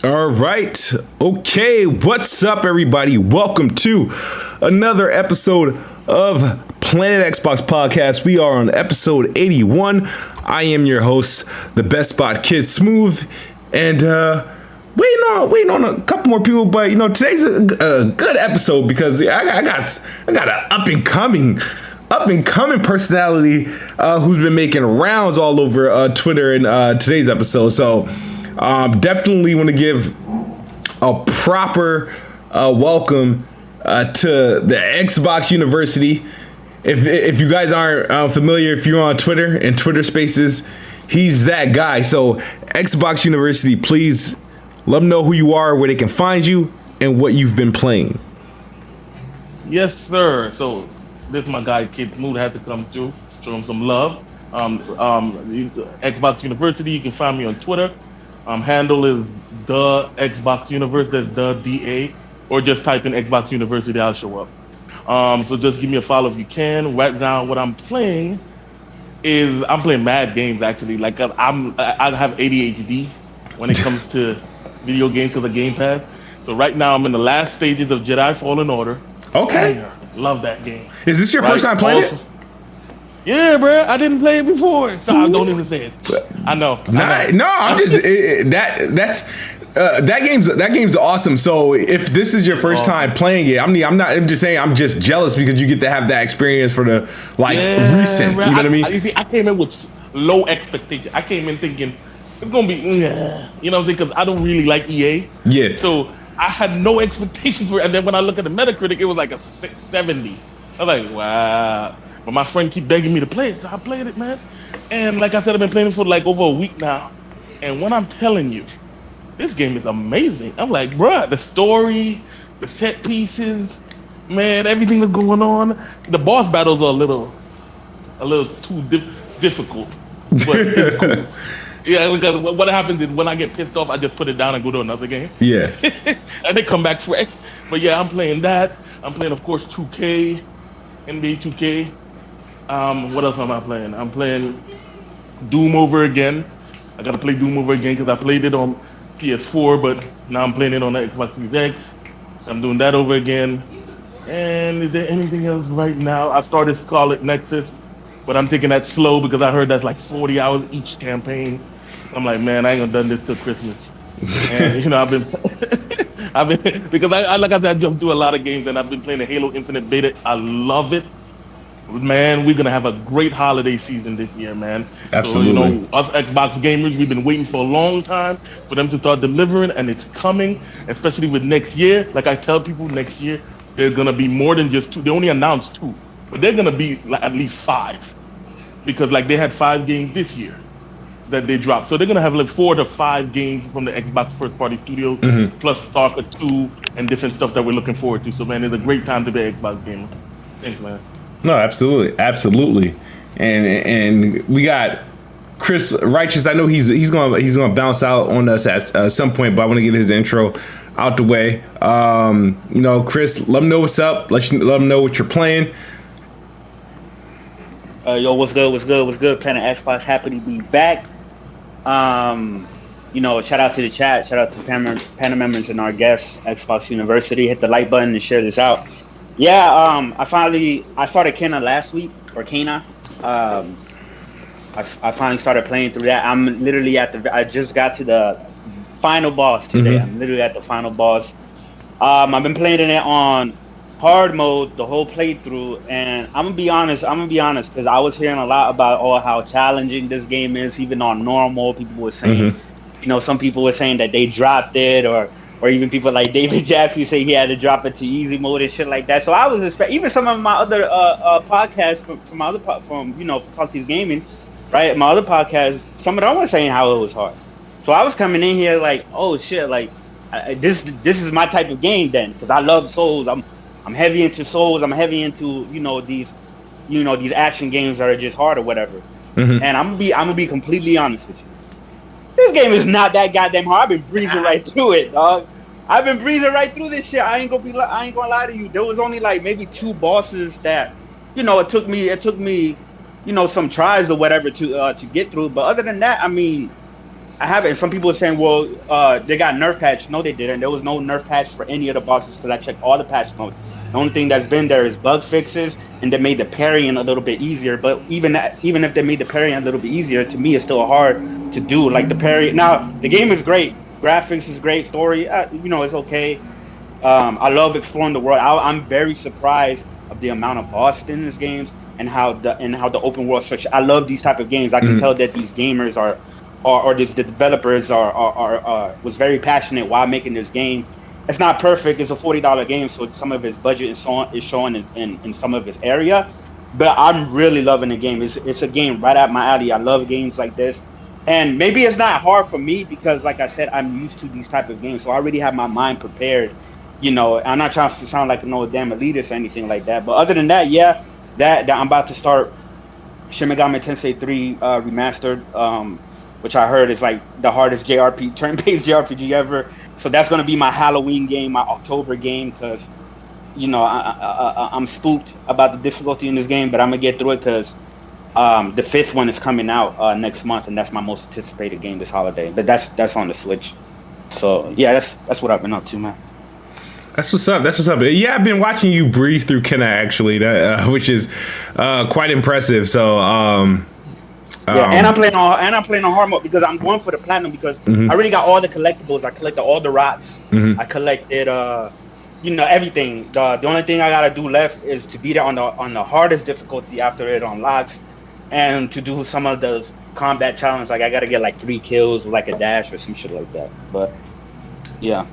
All right. Okay. What's up, everybody? Welcome to another episode of Planet Xbox Podcast. We are on episode 81. I am your host, the Best Spot Kid Smooth, and waiting on a couple more people. But today's a good episode because I got an up and coming personality who's been making rounds all over Twitter in today's episode. So definitely want to give a proper welcome to the Xbox University. If you guys aren't familiar, if you're on Twitter and Twitter Spaces, he's that guy. So Xbox University, please let them know who you are, where they can find you, and what you've been playing. Yes, sir. So this is my guy, Kid Smooth, had to come through, show him some love. Xbox University, you can find me on Twitter. Handle is the Xbox Universe, that's the DA, or just type in Xbox University, I'll show up. So just give me a follow if you can. Right now, what I'm playing is I'm playing mad games actually. Like I have ADHD when it comes to video games because of Game Pass. So right now I'm in the last stages of Jedi Fallen Order. Okay. Love that game. Is this your first time playing it? Yeah, bro. I didn't play it before, so I don't even say it. I know. No, I'm just that game's awesome. So if this is your first time playing it, I'm just saying I'm just jealous because you get to have that experience for the recent. Bro. You know what I mean? I came in with low expectations. I came in thinking it's gonna be, because I don't really like EA. Yeah. So I had no expectations for it, and then when I look at the Metacritic, it was like a 670. I was like, wow. But my friend keep begging me to play it, so I played it, man. And like I said, I've been playing it for like over a week now. And when I'm telling you, this game is amazing. I'm like, bruh, the story, the set pieces, man, everything that's going on. The boss battles are a little too difficult, but it's cool. Yeah, because what happens is when I get pissed off, I just put it down and go to another game. Yeah. And they come back fresh. But yeah, I'm playing that. I'm playing, of course, 2K, NBA 2K. What else am I playing? I'm playing Doom over again. I gotta play Doom over again because I played it on PS4, but now I'm playing it on the Xbox Series X. I'm doing that over again. And is there anything else right now? I started Scarlet Nexus, but I'm taking that slow because I heard that's like 40 hours each campaign. I'm like, man, I ain't gonna done this till Christmas. And I've been because I like I said, I jumped through a lot of games and I've been playing the Halo Infinite beta. I love it. Man, we're gonna have a great holiday season this year, man. Absolutely. So, us Xbox gamers, we've been waiting for a long time for them to start delivering, and it's coming, especially with next year. Like I tell people, next year there's gonna be more than just 2. They only announced 2, but they're gonna be like at least 5, because like they had 5 games this year that they dropped. So they're gonna have like 4 to 5 games from the Xbox first-party studios, plus Stalker 2 and different stuff that we're looking forward to. So man, it's a great time to be an Xbox gamer. Thanks, man. No, absolutely, and we got Chris Righteous. I know he's gonna bounce out on us at some point, but I want to get his intro out the way. Chris, let them know what's up. Let them know what you're playing. Yo, what's good? Planet Xbox, happy to be back. Shout out to the chat, shout out to panel members and our guests, Xbox University. Hit the like button and share this out. Yeah, I started Kena last week, or Kena. I finally started playing through that. I'm literally I just got to the final boss today. I'm literally at the final boss. I've been playing it on hard mode the whole playthrough, and I'm gonna be honest, because I was hearing a lot about how challenging this game is, even on normal. People were saying, some people were saying that they dropped it, or even people like David Jaffe say he had to drop it to easy mode and shit like that. So I was expecting, even some of my other podcasts from my other from Talk These Gaming, right? My other podcasts, some of them were saying how it was hard. So I was coming in here like, oh shit, like this is my type of game then, because I love Souls. I'm heavy into Souls. I'm heavy into these action games that are just hard or whatever. And I'm gonna be completely honest with you. This game is not that goddamn hard. I've been breezing right through it, dog. I've been breezing right through this shit. I ain't gonna lie to you. There was only like maybe 2 bosses that, it took me, some tries or whatever to get through. But other than that, I mean, I haven't. Some people are saying, well, they got nerf patch. No, they didn't. There was no nerf patch for any of the bosses because I checked all the patch notes. The only thing that's been there is bug fixes, and they made the parrying a little bit easier. But even if they made the parrying a little bit easier, to me, it's still hard to do. Like the parry. Now, the game is great. Graphics is great. Story, it's okay. I love exploring the world. I'm very surprised of the amount of boss in these games and how the open world structure. I love these type of games. I can tell that these gamers the developers was very passionate while making this game. It's not perfect. It's a $40 game, so some of its budget is showing in some of its area. But I'm really loving the game. It's a game right up my alley. I love games like this. And maybe it's not hard for me because, like I said, I'm used to these type of games. So I already have my mind prepared. I'm not trying to sound like no damn elitist or anything like that. But other than that, yeah, that I'm about to start Shin Megami Tensei 3 remastered, which I heard is like the hardest turn-based JRPG ever. So that's going to be my Halloween game, my October game, because, I'm spooked about the difficulty in this game, but I'm going to get through it because the 5th one is coming out next month, and that's my most anticipated game this holiday. But that's on the Switch. So, yeah, that's what I've been up to, man. That's what's up. Yeah, I've been watching you breeze through Kenna, actually, which is quite impressive. So, and I'm playing on hard mode because I'm going for the platinum because I already got all the collectibles. I collected all the rocks. I collected, everything. The only thing I gotta do left is to beat it on the hardest difficulty after it unlocks, and to do some of those combat challenges. Like I gotta get like 3 kills with like a dash or some shit like that. But yeah.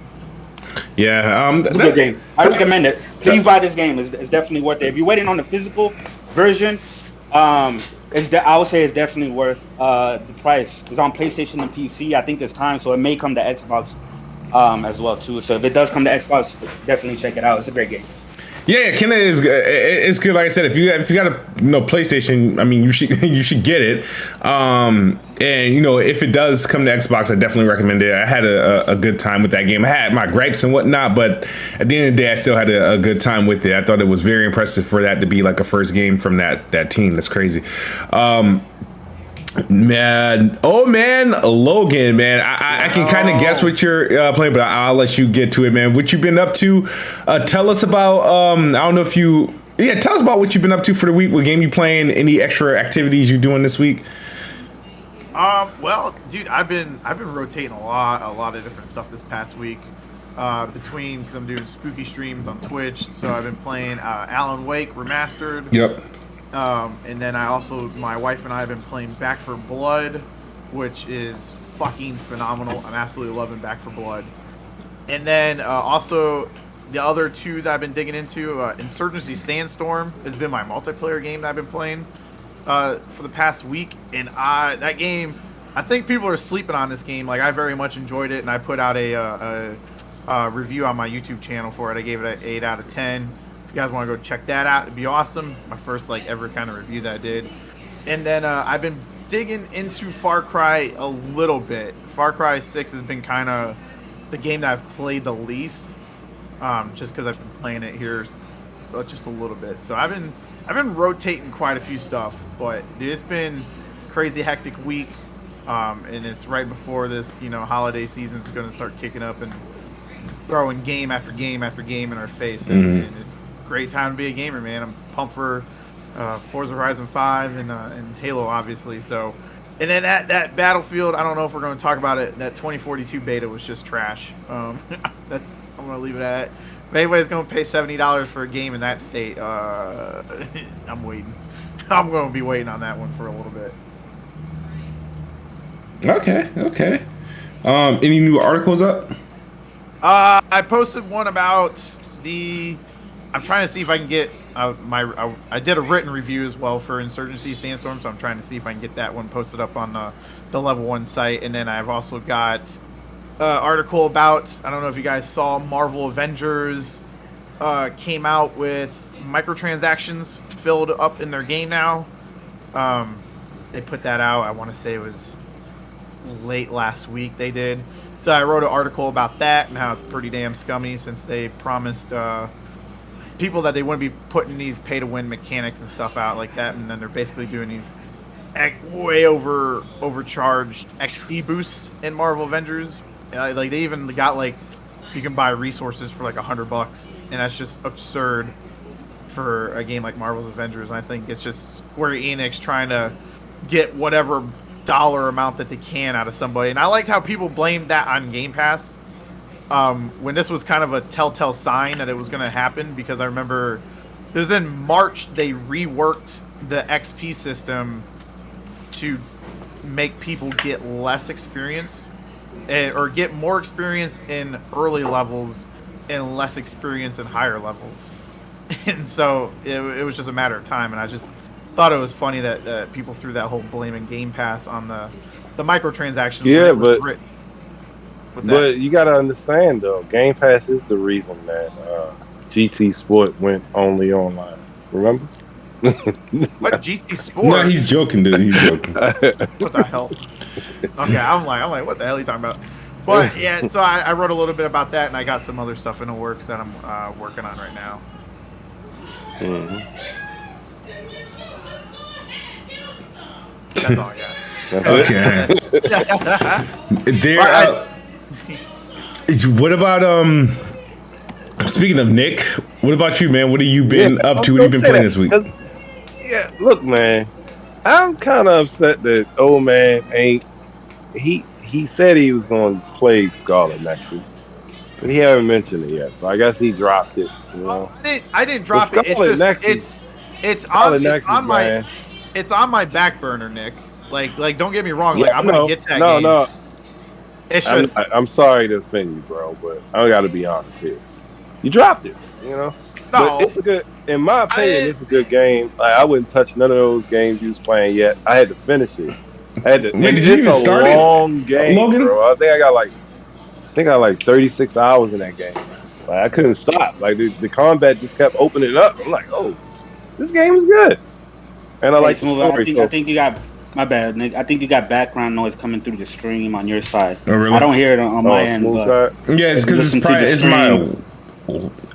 Yeah, it's a good game. I recommend it. Please buy this game. It's definitely worth it. If you're waiting on the physical version, I would say it's definitely worth the price. It's on PlayStation and PC. I think it's time, so it may come to Xbox as well too. So if it does come to Xbox, definitely check it out. It's a great game. Yeah, Kenna is it's good. Like I said, if you got a PlayStation, I mean you should get it. And if it does come to Xbox, I definitely recommend it. I had a good time with that game. I had my gripes and whatnot, but at the end of the day, I still had a good time with it. I thought it was very impressive for that to be like a first game from that team. That's crazy. Man, Ole Man Logan, man. I can kind of guess what you're playing, but I'll let you get to it, man. What you've been up to? Tell us about. I don't know if you. Yeah, tell us about what you've been up to for the week. What game you playing? Any extra activities you doing this week? Well, dude, I've been rotating a lot of different stuff this past week. Because I'm doing spooky streams on Twitch, so I've been playing Alan Wake Remastered. Yep. And then my wife and I have been playing Back 4 Blood, which is fucking phenomenal. I'm absolutely loving Back 4 Blood. And then also the other two that I've been digging into, Insurgency Sandstorm has been my multiplayer game that I've been playing for the past week. And that game, I think people are sleeping on this game. Like, I very much enjoyed it, and I put out a review on my YouTube channel for it. I gave it an 8 out of 10. You guys want to go check that out? It'd be awesome. My first ever kind of review that I did. And then I've been digging into Far Cry a little bit. Far Cry 6 has been kind of the game that I've played the least, just because I've been playing it here just a little bit. So I've been rotating quite a few stuff, but dude, it's been crazy hectic week, and it's right before this holiday season is going to start kicking up and throwing game after game after game in our face. And it's great time to be a gamer, man. I'm pumped for Forza Horizon 5 and Halo, obviously. So, and then that Battlefield, I don't know if we're going to talk about it. That 2042 beta was just trash. I'm going to leave it at that. If anybody's going to pay $70 for a game in that state, I'm waiting. I'm going to be waiting on that one for a little bit. Okay. Any new articles up? I posted one about I'm trying to see if I can get I did a written review as well for Insurgency Sandstorm, so I'm trying to see if I can get that one posted up on the Level 1 site. And then I've also got an article about, I don't know if you guys saw, Marvel Avengers came out with microtransactions filled up in their game now. They put that out, I want to say it was late last week they did. So I wrote an article about that and how it's pretty damn scummy since they promised people that they wouldn't be putting these pay-to-win mechanics and stuff out like that, and then they're basically doing these way overcharged XP boosts in Marvel Avengers. Like they even got like you can buy resources for like $100, and that's just absurd for a game like Marvel's Avengers. And I think it's just Square Enix trying to get whatever dollar amount that they can out of somebody. And I liked how people blamed that on Game Pass when this was kind of a telltale sign that it was going to happen, because I remember it was in March they reworked the XP system to make people get less experience or get more experience in early levels and less experience in higher levels. And so it was just a matter of time, and I just thought it was funny that people threw that whole blaming Game Pass on the microtransactions. Yeah, but you got to understand though, Game Pass is the reason that GT Sport went only online. Remember? What GT Sport? No, he's joking, dude. He's joking. What the hell? Okay, I'm like, what the hell are you talking about? But yeah, so I wrote a little bit about that, and I got some other stuff in the works that I'm working on right now. Mm-hmm. That's all I got. Okay. What about speaking of Nick, what about you, man? What have you been up to? What have you been playing this week? Yeah, look, man, I'm kind of upset that Old Man ain't. He said he was going to play Scarlet Nexus, but he haven't mentioned it yet. So I guess he dropped it. You know, I didn't drop it. It's on my back burner, Nick. Like don't get me wrong. Like I'm gonna get that game. No. It's just I'm sorry to offend you, bro, but I got to be honest here. You dropped it, you know. No, but it's a good. In my opinion, it's a good game. Like, I wouldn't touch none of those games you was playing yet. I had to finish it. Did you even start it? Long game, Logan? bro. I think I got like 36 hours in that game. Like, I couldn't stop. Like the combat just kept opening up. I'm like, oh, this game is good. And I like the story. I think you got. My bad, Nick. I think you got background noise coming through the stream on your side. Oh, really? I don't hear it on my end. But yeah, it's because it's my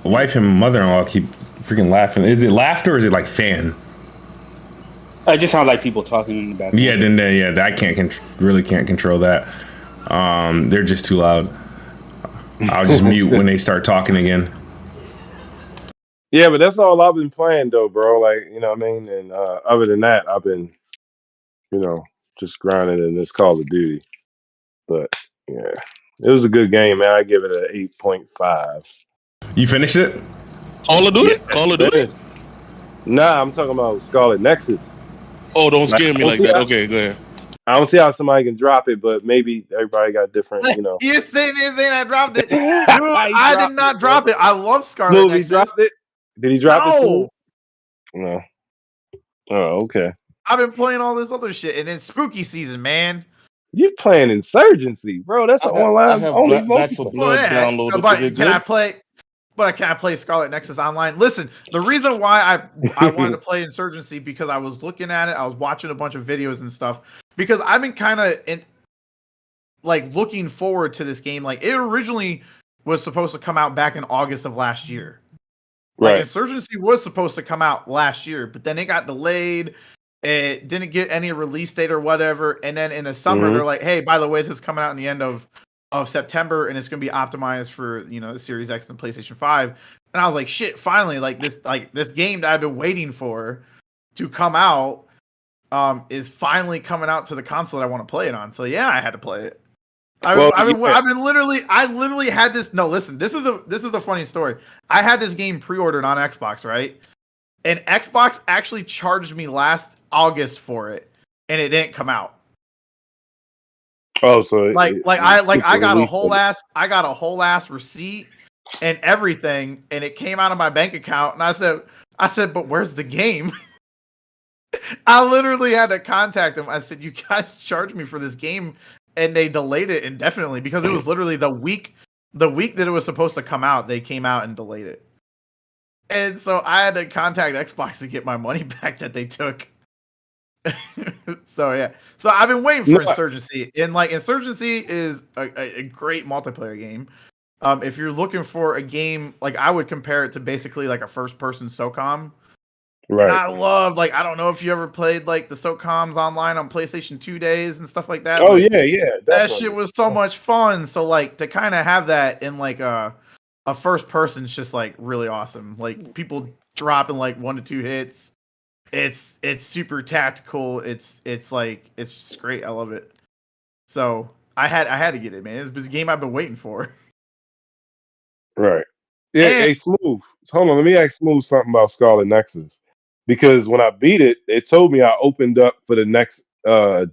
wife and mother-in-law keep freaking laughing. Is it laughter or is it like fan? It just sounds like people talking in the background. Yeah, I can't control that. They're just too loud. I'll just mute when they start talking again. Yeah, but that's all I've been playing though, bro. Like, you know what I mean? And other than that, I've been, just grinding in this Call of Duty. But yeah, it was a good game, man. I give it an 8.5. You finished it? Call of Duty? Call of Duty? Nah, I'm talking about Scarlet Nexus. Oh, don't scare me like that. Okay, go ahead. I don't see how somebody can drop it, but maybe everybody got different, You're sitting here saying I dropped it. Dude, I did not drop it. I love Scarlet Nexus. He dropped it? Did he drop it? No. No. Oh, okay. I've been playing all this other shit, and it's spooky season, man. You're playing Insurgency, bro. That's an online only Back for Blood downloaded. But can I play Scarlet Nexus online? Listen, the reason why I wanted to play Insurgency because I was looking at it, I was watching a bunch of videos and stuff. Because I've been kind of looking forward to this game. Like, it originally was supposed to come out back in August of last year. Like, right. Insurgency was supposed to come out last year, but then it got delayed. It didn't get any release date or whatever. And then in the summer, they're like, hey, by the way, this is coming out in the end of September, and it's going to be optimized for, the Series X and PlayStation 5. And I was like, shit, finally, this game that I've been waiting for to come out is finally coming out to the console that I want to play it on. So yeah, I had to play it. I literally had this. No, listen, this is a funny story. I had this game pre-ordered on Xbox, right? And Xbox actually charged me last August for it, and it didn't come out. Oh, so I got a whole ass receipt and everything, and it came out of my bank account, and I said, but where's the game? I literally had to contact them. I said, you guys charged me for this game, and they delayed it indefinitely because it was literally the week that it was supposed to come out. They came out and delayed it. And so I had to contact Xbox to get my money back that they took. So yeah. So I've been waiting for Insurgency. And Insurgency is a great multiplayer game. If you're looking for a game, I would compare it to basically a first person SOCOM. Right. And I love, like, I don't know if you ever played like the SOCOMs online on PlayStation 2 days and stuff like that. Oh but yeah, that definitely. shit was so much fun. So like to kind of have that in like a first person is just like really awesome. Like people dropping like 1 to 2 hits. It's super tactical. It's like it's just great. I love it. So I had to get it, man. It's a game I've been waiting for. Right. Yeah, And hey Smooth. Hold on, let me ask Smooth something about Scarlet Nexus. Because when I beat it, it told me I opened up for the next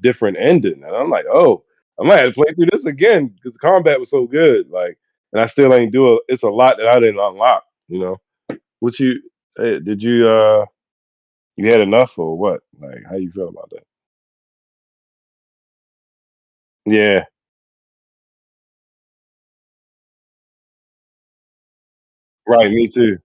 different ending. And I'm like, oh, I might have to play through this again because the combat was so good. Like, and I still ain't do it. It's a lot that I didn't unlock, you know. What you did you had enough or what? Like how you feel about that? Yeah. Right, me too.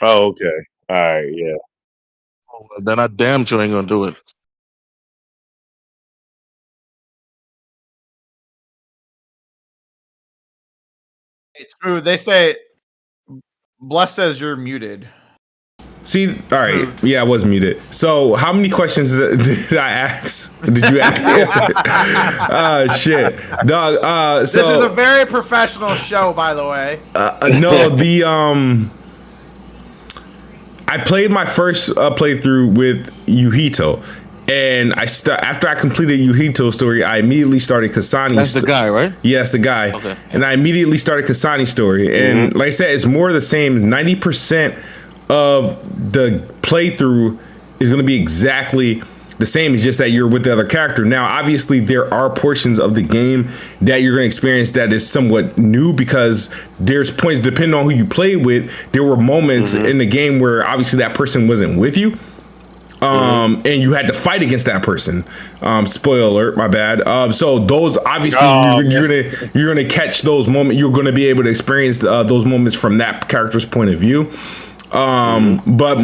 Oh, okay. All right, yeah. Oh, well, then I damn sure ain't gonna do it. it's true. They say Bless says you're muted. See, all right, yeah, I was muted. So, how many questions did I ask? Did you answer? Shit, dog. This is a very professional show, by the way. No, I played my first playthrough with Yuhito, and after I completed Yuhito's story, I immediately started Kasani's. That's the guy, right? Yes, the guy. Okay. And I immediately started Kasani's story, and like I said, it's more of the same. 90% of the playthrough is going to be exactly the same. It's just that you're with the other character. Now, obviously, there are portions of the game that you're going to experience that is somewhat new because there's points, depending on who you play with, there were moments in the game where obviously that person wasn't with you. And you had to fight against that person. Spoiler alert, my bad. So those obviously you're gonna catch those moments. You're gonna be able to experience those moments from that character's point of view. But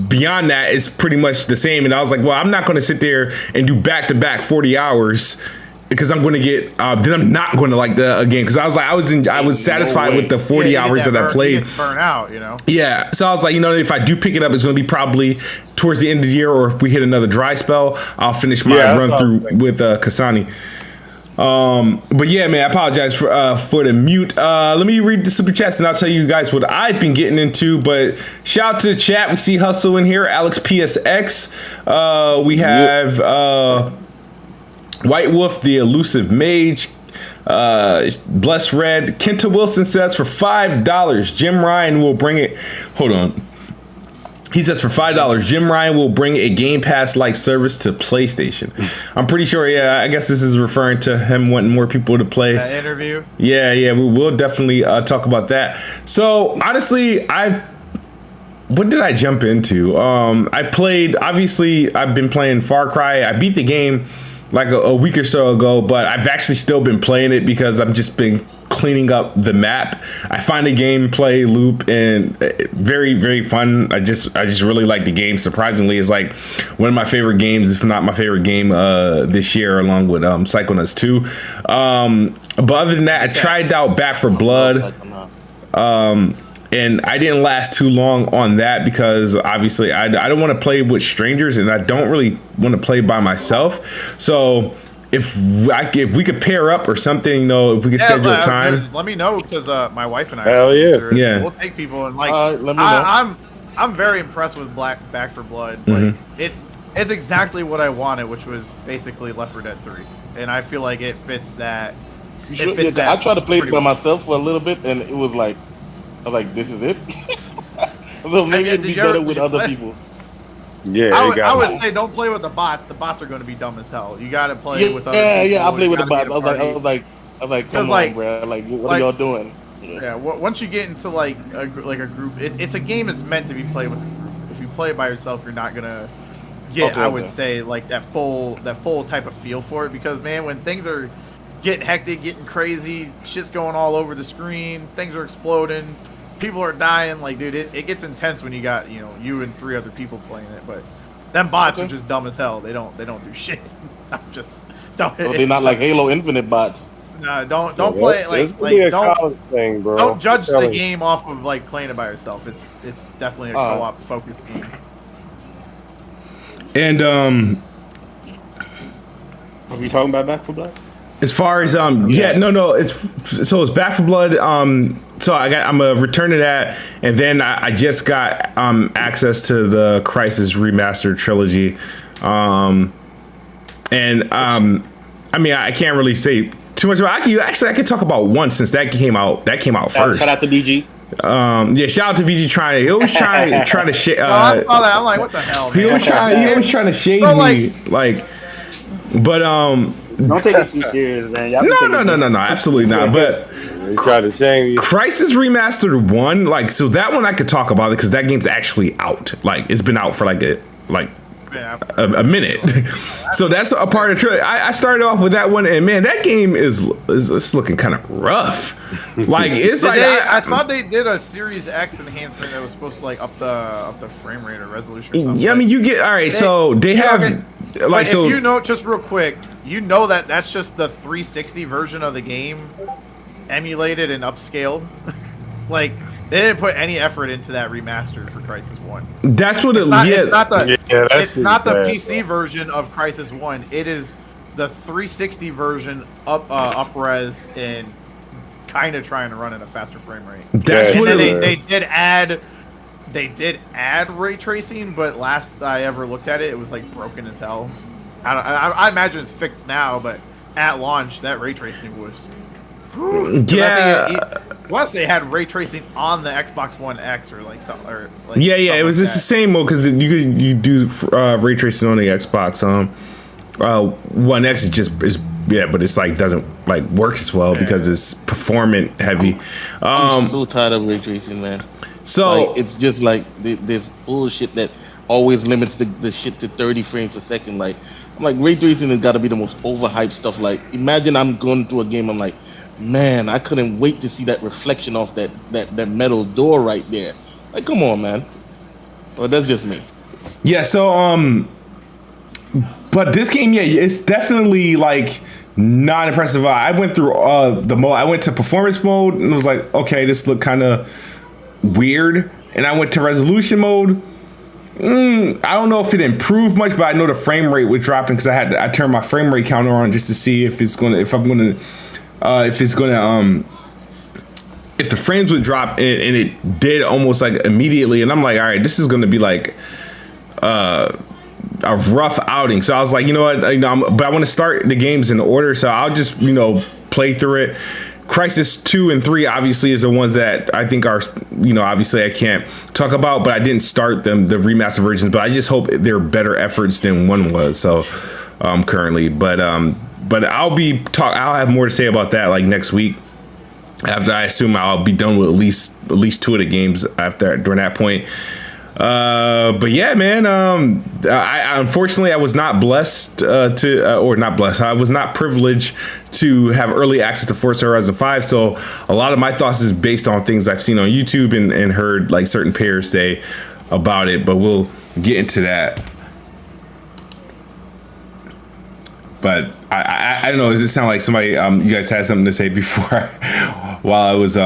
beyond that, it's pretty much the same. And I was like, well, I'm not going to sit there and do back to back 40 hours because I'm going to get, then I'm not going to like the game. Cause I was like, I was satisfied with the 40 hours that I played. Burn out, you know? Yeah. So I was like, if I do pick it up, it's going to be probably towards the end of the year, or if we hit another dry spell, I'll finish my run through with Kasani. But yeah, man, I apologize for the mute. Let me read the super chats and I'll tell you guys what I've been getting into. But shout out to the chat. We see Hustle in here, Alex PSX. We have White Wolf, the elusive mage. Bless Red. Kenta Wilson says for $5, Jim Ryan will bring it. Hold on. He says for $5, Jim Ryan will bring a Game Pass-like service to PlayStation. I'm pretty sure, I guess this is referring to him wanting more people to play. That interview? Yeah, we will definitely talk about that. So, honestly, what did I jump into? I've been playing Far Cry. I beat the game like a week or so ago, but I've actually still been playing it because I've just been cleaning up the map. I find the gameplay loop and very, very fun. I just really like the game. Surprisingly, it's like one of my favorite games, if not my favorite game this year, along with Psychonauts 2. But other than that, I tried out Back for Blood. And I didn't last too long on that because obviously I don't want to play with strangers and I don't really want to play by myself. So if we could pair up or something, if we could schedule a time. Let me know because my wife and I. Hell yeah. Yeah. We'll take people and like. Let me know. I'm very impressed with Back for Blood. Like it's exactly what I wanted, which was basically Left 4 Dead 3, and I feel like it fits that. I tried to play it by myself for a little bit, and it was like, I was like, this is it. So maybe it'd be better with other people. Yeah, I would say don't play with the bots. The bots are going to be dumb as hell. You got to play with other people. Yeah, I play with the bots. I was like, come on, bro. Like, what are y'all doing? Yeah, once you get into like a group, it's a game that's meant to be played with a group. If you play it by yourself, you're not gonna get, I would say, like that full type of feel for it. Because man, when things are getting hectic, getting crazy, shit's going all over the screen, things are exploding, people are dying. Like, dude, it gets intense when you got you and 3 other people playing it. But Them bots are just dumb as hell. They don't do shit. I'm just don't. So they're not like Halo Infinite bots. No, don't play it like college thing, bro. don't judge the game off of like playing it by yourself. It's definitely a co-op focused game. And Are we talking about Back for Blood? as far as it's Back for Blood. So I'm a return to that, and then I just got access to the Crisis Remastered trilogy, I mean I can't really say too much about. I could talk about one since that came out. That came out first. Shout out to BG. Yeah, shout out to BG he always trying to shade. I saw that. I'm like, what the hell, man? He always trying to shade me, but Don't take it too serious, man. No, absolutely not. But they try to shame you. Crisis Remastered 1, so that one I could talk about it because that game's actually out. Like it's been out for a minute. So that's a part of the trilogy. I started off with that one, and man, that game is looking kind of rough. Like it's I thought they did a Series X enhancement that was supposed to up the frame rate or resolution. Or something. Yeah, I mean you get all right. So they have if you know, just real quick, you know that's just the 360 version of the game, emulated and upscaled. Like they didn't put any effort into that remaster for Crisis 1. That's what it's not the bad, PC version of Crisis 1. It is the 360 version up-res and kind of trying to run at a faster frame rate. That's what they did add ray tracing, but last I ever looked at it, it was broken as hell. I imagine it's fixed now, but at launch that ray tracing was. Plus, they had ray tracing on the Xbox One X or something. It was just the same mode because you do ray tracing on the Xbox. One X but it's doesn't work as well because it's performant heavy. I'm so tired of ray tracing, man. So it's just this bullshit that always limits the shit to 30 frames per second. I'm like, ray tracing has got to be the most overhyped stuff. Imagine I'm going through a game, I'm like, man, I couldn't wait to see that reflection off that metal door right there. Come on, man. Well, that's just me. Yeah, so but this game, it's definitely not impressive. I went through the mode. I went to performance mode and was like, okay, this looked kind of weird. And I went to resolution mode. I don't know if it improved much, but I know the frame rate was dropping because I turned my frame rate counter on just to see if the frames would drop, and it did almost immediately. And I'm like, all right, this is gonna be a rough outing. So I was like, you know what, but I want to start the games in order, so I'll just play through it. Crisis 2 and 3 obviously is the ones that I think are, obviously I can't talk about, but I didn't start them, the remaster versions, but I just hope they're better efforts than 1 was. So currently, but I'll have more to say about that next week. After I assume I'll be done with at least 2 of the games during that point. But yeah, man. I unfortunately I was not blessed I was not privileged to have early access to Forza Horizon 5. So a lot of my thoughts is based on things I've seen on YouTube and heard certain players say about it. But we'll get into that. But I don't know. Does it sound like somebody you guys had something to say before while I was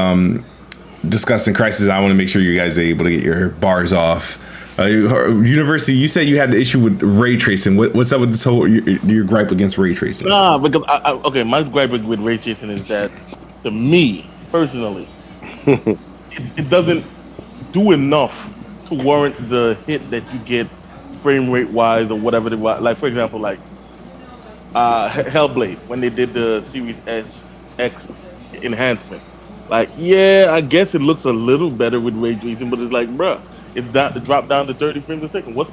discussing Crisis? I want to make sure you guys are able to get your bars off. University, you said you had the issue with ray tracing. What's up with this whole your gripe against ray tracing? Nah, because my gripe with ray tracing is that, to me personally, it doesn't do enough to warrant the hit that you get frame rate wise or whatever. For example, Hellblade, when they did the Series X enhancement. I guess it looks a little better with ray tracing, but it's bruh, it's dropped down to 30 frames a second. What's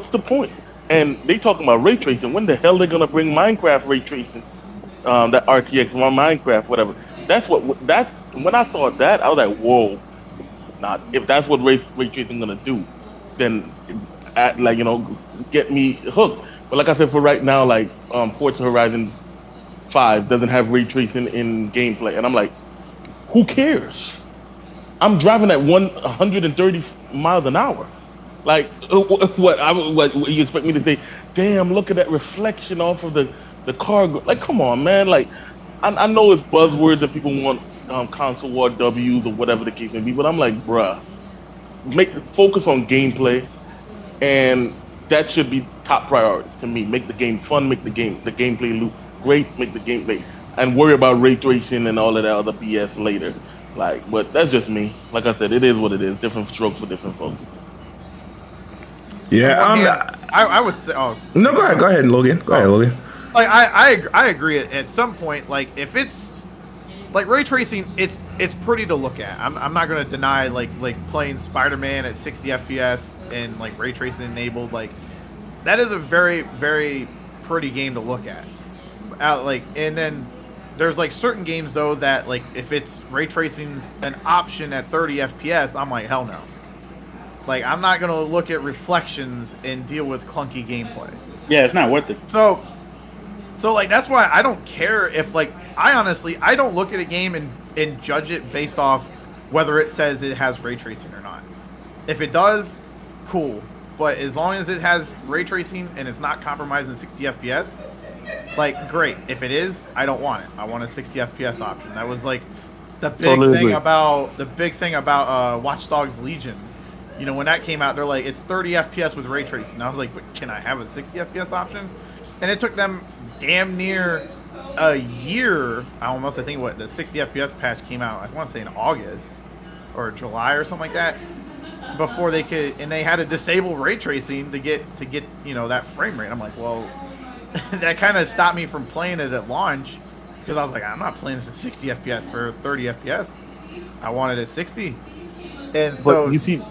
the point? And they talking about ray tracing. When the hell they gonna bring Minecraft ray tracing? That RTX Minecraft, whatever. That's when I saw that, I was like, whoa. Nah, if that's what ray tracing gonna do, then get me hooked. But like I said, for right now, Forza Horizon 5 doesn't have ray tracing in gameplay, and I'm like, who cares? I'm driving at 130 miles an hour. Like what you expect me to say? Damn, look at that reflection off of the car. Like, come on, man. Like, I know it's buzzwords that people want console war W's or whatever the case may be, but I'm like, bruh, focus on gameplay, and that should be top priority to me. Make the game fun, make the gameplay loop great, make the gameplay, and worry about ray tracing and all of that other BS later. Like, but that's just me. Like I said, it is what it is. Different strokes for different folks. Yeah, On one hand, I would say. Oh no, go ahead, Logan. Go ahead, Logan. like I agree. At some point, like if it's like ray tracing, it's pretty to look at. I'm not gonna deny like playing Spider-Man at 60 FPS and like ray tracing enabled. Like that is a very very pretty game to look at. And then there's like certain games though that like if it's ray tracing's an option at 30 FPS, I'm like hell no. Like I'm not gonna look at reflections and deal with clunky gameplay. Yeah, it's not worth it. So like that's why I don't care if like I don't look at a game and judge it based off whether it says it has ray tracing or not. If it does, cool. But as long as it has ray tracing and it's not compromising 60 FPS, like great. If it is, I don't want it. I want a 60 FPS option. That was like the big thing about Watch Dogs Legion. You know, when that came out, they're like, it's 30 FPS with ray tracing. I was like, but can I have a 60 FPS option? And it took them damn near a year, almost. I think the 60 FPS patch came out, I want to say in August or July or something like that, before they could, and they had to disable ray tracing to get that frame rate. I'm like, well, that kind of stopped me from playing it at launch because I was like, I'm not playing this at 60 FPS for 30 FPS. I wanted it at 60. And so you see,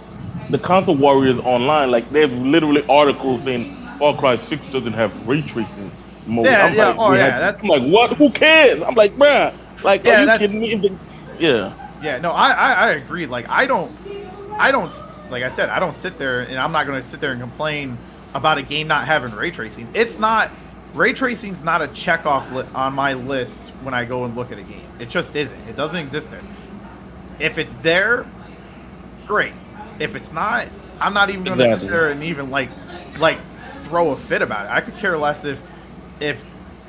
the console warriors online, like they have literally articles saying Far Cry 6 doesn't have ray tracing mode. I'm like, what? Who cares? I'm like, bruh, like, are you kidding me? Yeah, no, I agree. Like, I don't, like I said, I don't sit there and I'm not going to sit there and complain about a game not having ray tracing. Ray tracing's not a checkoff on my list when I go and look at a game. It just isn't. It doesn't exist there. If it's there, great. If it's not, I'm not even going to sit there and even like throw a fit about it. I could care less if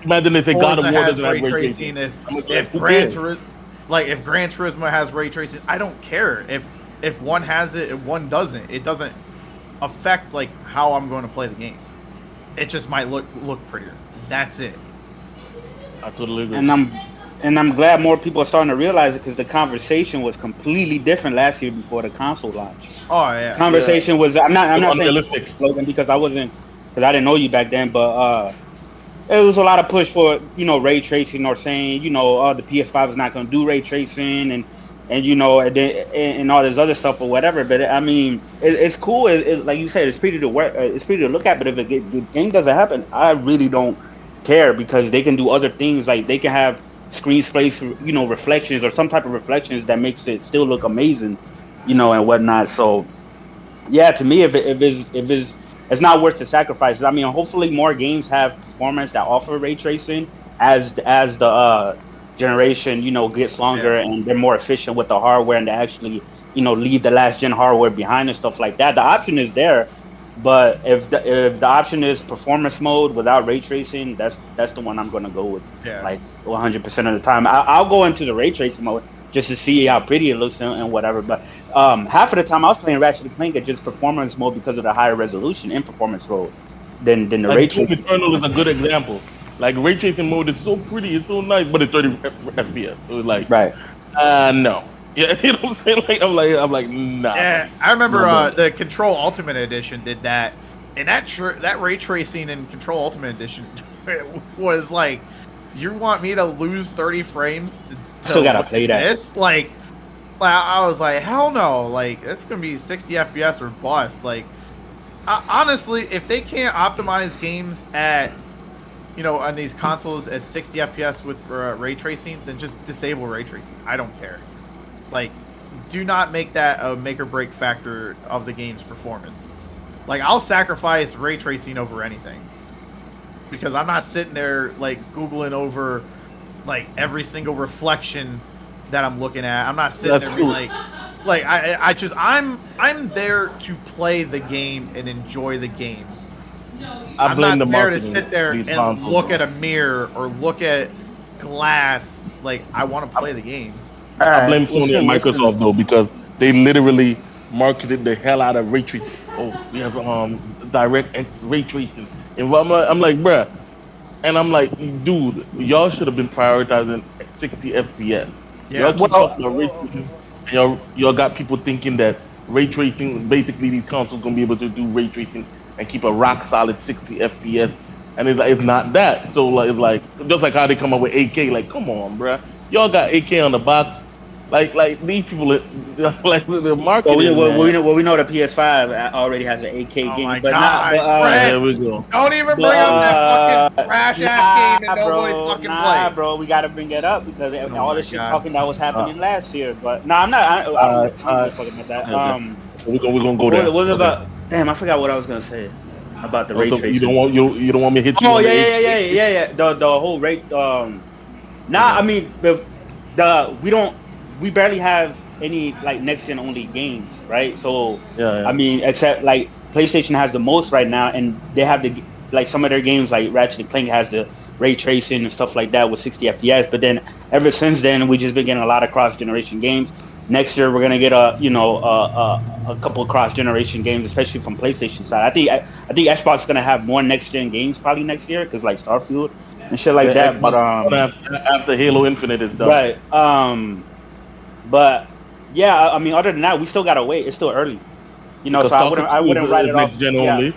imagine if they got a has ray tracing. If Gran Turismo has ray tracing, I don't care. If one has it and one doesn't, it doesn't affect like how I'm going to play the game. It just might look prettier. That's it. I totally agree. And I'm glad more people are starting to realize it because the conversation was completely different last year before the console launch. Oh yeah. Conversation was I'm not unrealistic. saying Logan because I didn't know you back then, but it was a lot of push for ray tracing or saying the PS5 is not going to do ray tracing and and all this other stuff or whatever. But I mean, it's cool. It's like you said, it's pretty to work. It's pretty to look at. But if the game doesn't happen, I really don't care because they can do other things. Like they can have screen space, reflections or some type of reflections that makes it still look amazing, and whatnot. So, yeah, to me, if it's not worth the sacrifices. I mean, hopefully more games have performance that offer ray tracing as the generation gets longer and they're more efficient with the hardware and they actually leave the last gen hardware behind and stuff like that. The option is there, but if the option is performance mode without ray tracing, that's the one I'm going to go with. Like 100% of the time I'll go into the ray tracing mode just to see how pretty it looks and whatever, but half of the time I was playing Ratchet & Clank at just performance mode because of the higher resolution in performance mode than the ray tracing. Eternal is a good example. Like ray tracing mode is so pretty, it's so nice, but it's 30 FPS. So it's like, right? No. Yeah, you know what I'm saying? Like, I'm like, nah. Yeah, I remember the Control Ultimate Edition did that, and that ray tracing in Control Ultimate Edition was like, you want me to lose 30 frames to still gotta play that? This? Like, I was like, hell no! Like, it's gonna be 60 FPS or bust. Like, honestly, if they can't optimize games at on these consoles at 60 FPS with ray tracing, then just disable ray tracing. I don't care. Like, do not make that a make or break factor of the game's performance. Like, I'll sacrifice ray tracing over anything. Because I'm not sitting there, like, Googling over, like, every single reflection that I'm looking at. I'm not sitting there being like, Like I'm there to play the game and enjoy the game. I'm blame not the there to marketing sit there these and consoles, look bro. at a mirror or look at glass. Like I want to play the game. I blame Sony and listen. Microsoft though because they literally marketed the hell out of ray tracing. Oh, we have direct ray tracing, and I'm like, bruh, and I'm like, dude, y'all should have been prioritizing 60 FPS. Yeah. Y'all keep talking about ray tracing, and y'all got people thinking that ray tracing, basically these consoles gonna be able to do ray tracing and keep a rock solid 60 FPS, and it's not that. So like, it's like just like how they come up with 8K. Like, come on, bruh, y'all got 8K on the box. Like these people, like the Well, marketing, man. we know the PS5 already has an 8K Oh game, my but God, There Fred! we go. Don't even bring up that fucking trash ass game that nobody fucking played. bro, we gotta bring it up because all my this shit God. talking that was happening last year. But no, I'm not. I don't give a fuck about that. Okay. We're gonna go there. What Okay. about? Damn, I forgot what I was gonna say about the ray So you tracing. don't want me to hit you Oh on the yeah. The whole rate. I mean we barely have any like next gen only games, right? So Yeah. I mean, except like PlayStation has the most right now, and they have like some of their games like Ratchet and Clank has the ray tracing and stuff like that with 60 FPS. But then ever since then, we just been getting a lot of cross generation games. Next year, we're gonna get a couple of cross generation games, especially from PlayStation side. I think Xbox is gonna have more next gen games probably next year because like Starfield and shit like that. But after Halo Infinite is done. right, but yeah, I mean, other than that, we still gotta wait. It's still early, Because So Stalker I 2 wouldn't write is it off. next gen Yeah, only.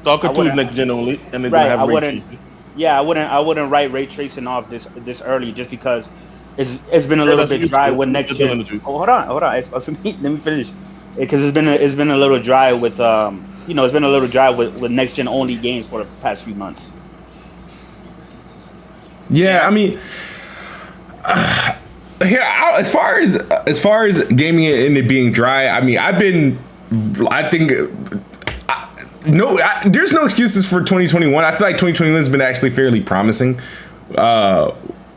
Stalker I 2 is wouldn't. next gen only, and they're gonna Right, have I ray wouldn't. tracing. Yeah, I wouldn't write ray tracing off this early just because it's been a Yeah, little that's bit you. dry with You're next telling gen. the truth. Oh, hold on. Let me finish. Because it's been a little dry with it's been a little dry with next gen only games for the past few months. Yeah, I mean, here as far as gaming and it being dry, I mean, I think. There's no excuses for 2021. I feel like 2021 has been actually fairly promising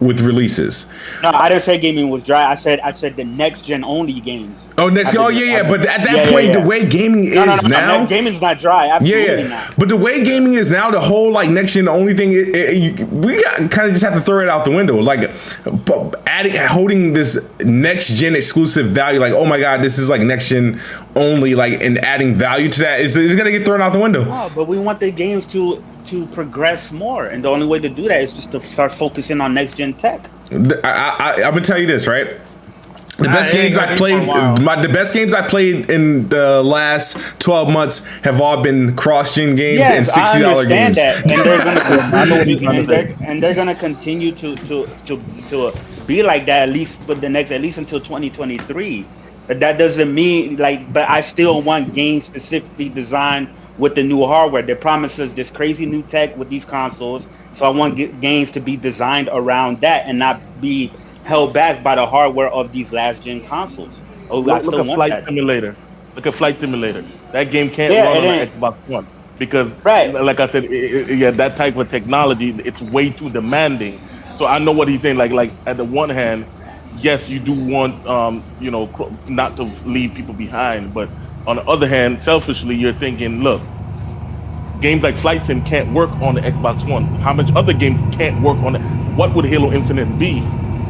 with releases. No, I didn't say gaming was dry. I said the next gen only games. Oh, next. Oh, yeah. But at that point, the way gaming is now, gaming's not dry. Absolutely yeah. not. But the way gaming is now, the whole like next gen only thing, we kind of just have to throw it out the window. Like holding this next gen exclusive value, like, oh my God, this is like next gen only, like, and adding value to that is gonna get thrown out the window. No, but we want the games to progress more, and the only way to do that is just to start focusing on next gen tech. I'm gonna tell you this, right? The best games I played, the best games I played in the last 12 months have all been cross-gen games and $60 games. And they're gonna continue to be like that at least until 2023. But that doesn't mean but I still want games specifically designed with the new hardware. They promise us this crazy new tech with these consoles. So I want games to be designed around that and not be held back by the hardware of these last gen consoles. Look at Flight Simulator. Look at Flight Simulator. That game can't run on the Xbox One because, like I said, that type of technology, it's way too demanding. So I know what he's saying. Like at the one hand, yes, you do want not to leave people behind, but on the other hand, selfishly, you're thinking, look, games like Flight Sim can't work on the Xbox One. How much other games can't work on it? What would Halo Infinite be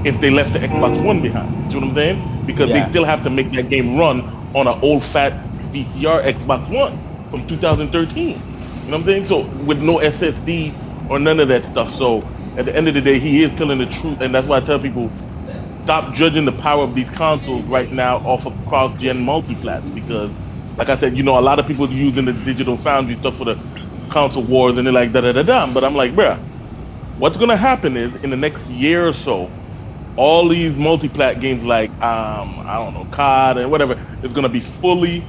if they left the Xbox One behind? See what I'm saying? Because they still have to make that game run on an old fat VCR Xbox One from 2013. You know what I'm saying? So with no SSD or none of that stuff. So at the end of the day, he is telling the truth, and that's why I tell people, stop judging the power of these consoles right now off of cross-gen multiplats, because like I said, a lot of people using the digital foundry stuff for the console wars, and they're like da-da-da-da. But I'm like, bruh, what's gonna happen is in the next year or so, all these multi-plat games like I don't know, COD and whatever, is gonna be fully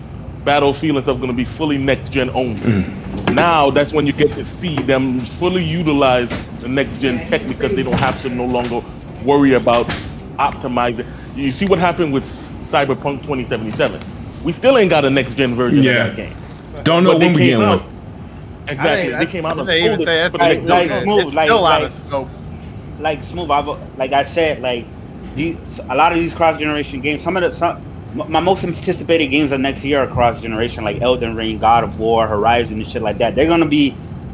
Battlefield and stuff, gonna be fully next-gen only. Now that's when you get to see them fully utilize the next-gen tech, because they don't have to no longer worry about optimizing. You see what happened with Cyberpunk 2077. We still ain't got a next-gen version of that game. Don't know when we get one. Exactly, they came out on Smooth, still out of scope. Like Smooth, like I said, a lot of these cross-generation games, some of my most anticipated games of next year are cross generation, like Elden Ring, God of War, Horizon, and shit like that. They're gonna be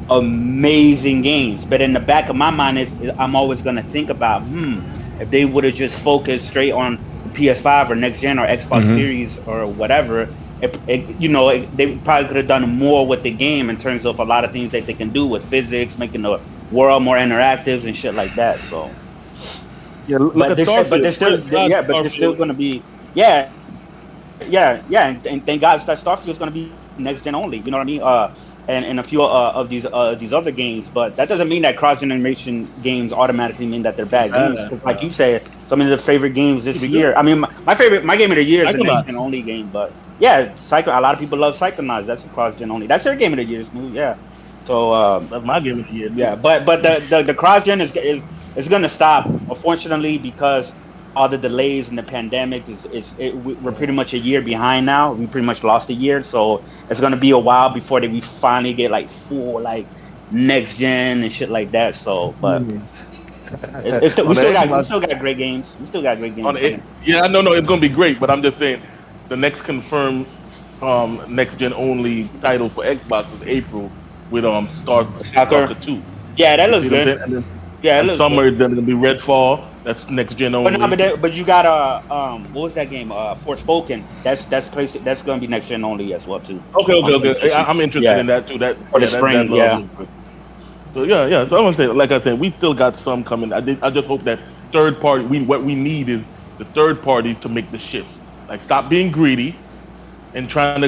amazing games. But in the back of my mind is I'm always gonna think about, if they would have just focused straight on the PS5 or next gen or Xbox Series or whatever, they probably could have done more with the game in terms of a lot of things that they can do with physics, making the world more interactive and shit like that. So, Yeah, look but at they're Starfield. still gonna be, and thank God that Starfield's gonna be next gen only. You know what I mean? And a few of these other games, but that doesn't mean that cross generation games automatically mean that they're bad games. 'Cause like you said, some of the favorite games this year. I mean, my game of the year is the next gen only game, but yeah, a lot of people love Psychonauts. That's a cross gen only. That's their game of the year, Smooth. Yeah. So That's my game of the year. yeah, but the cross gen is gonna stop, unfortunately, because all the delays and the pandemic we're pretty much a year behind now. We pretty much lost a year, so it's gonna be a while before we finally get like full like next gen and shit like that. So, but we still got great games. We still got great games. Yeah, no, it's gonna be great. But I'm just saying, the next confirmed next gen only title for Xbox is April with Stalker 2. Yeah, that looks good. And then, and summer then gonna be Redfall. That's next gen only. But you got what was that game? Forspoken. That's gonna be next gen only as well too. Okay. I'm interested in that too. That for the spring. So yeah. So I'm gonna say, like I said, we still got some coming. I just hope that third party. What we need is the third parties to make the shift. Like, stop being greedy and trying to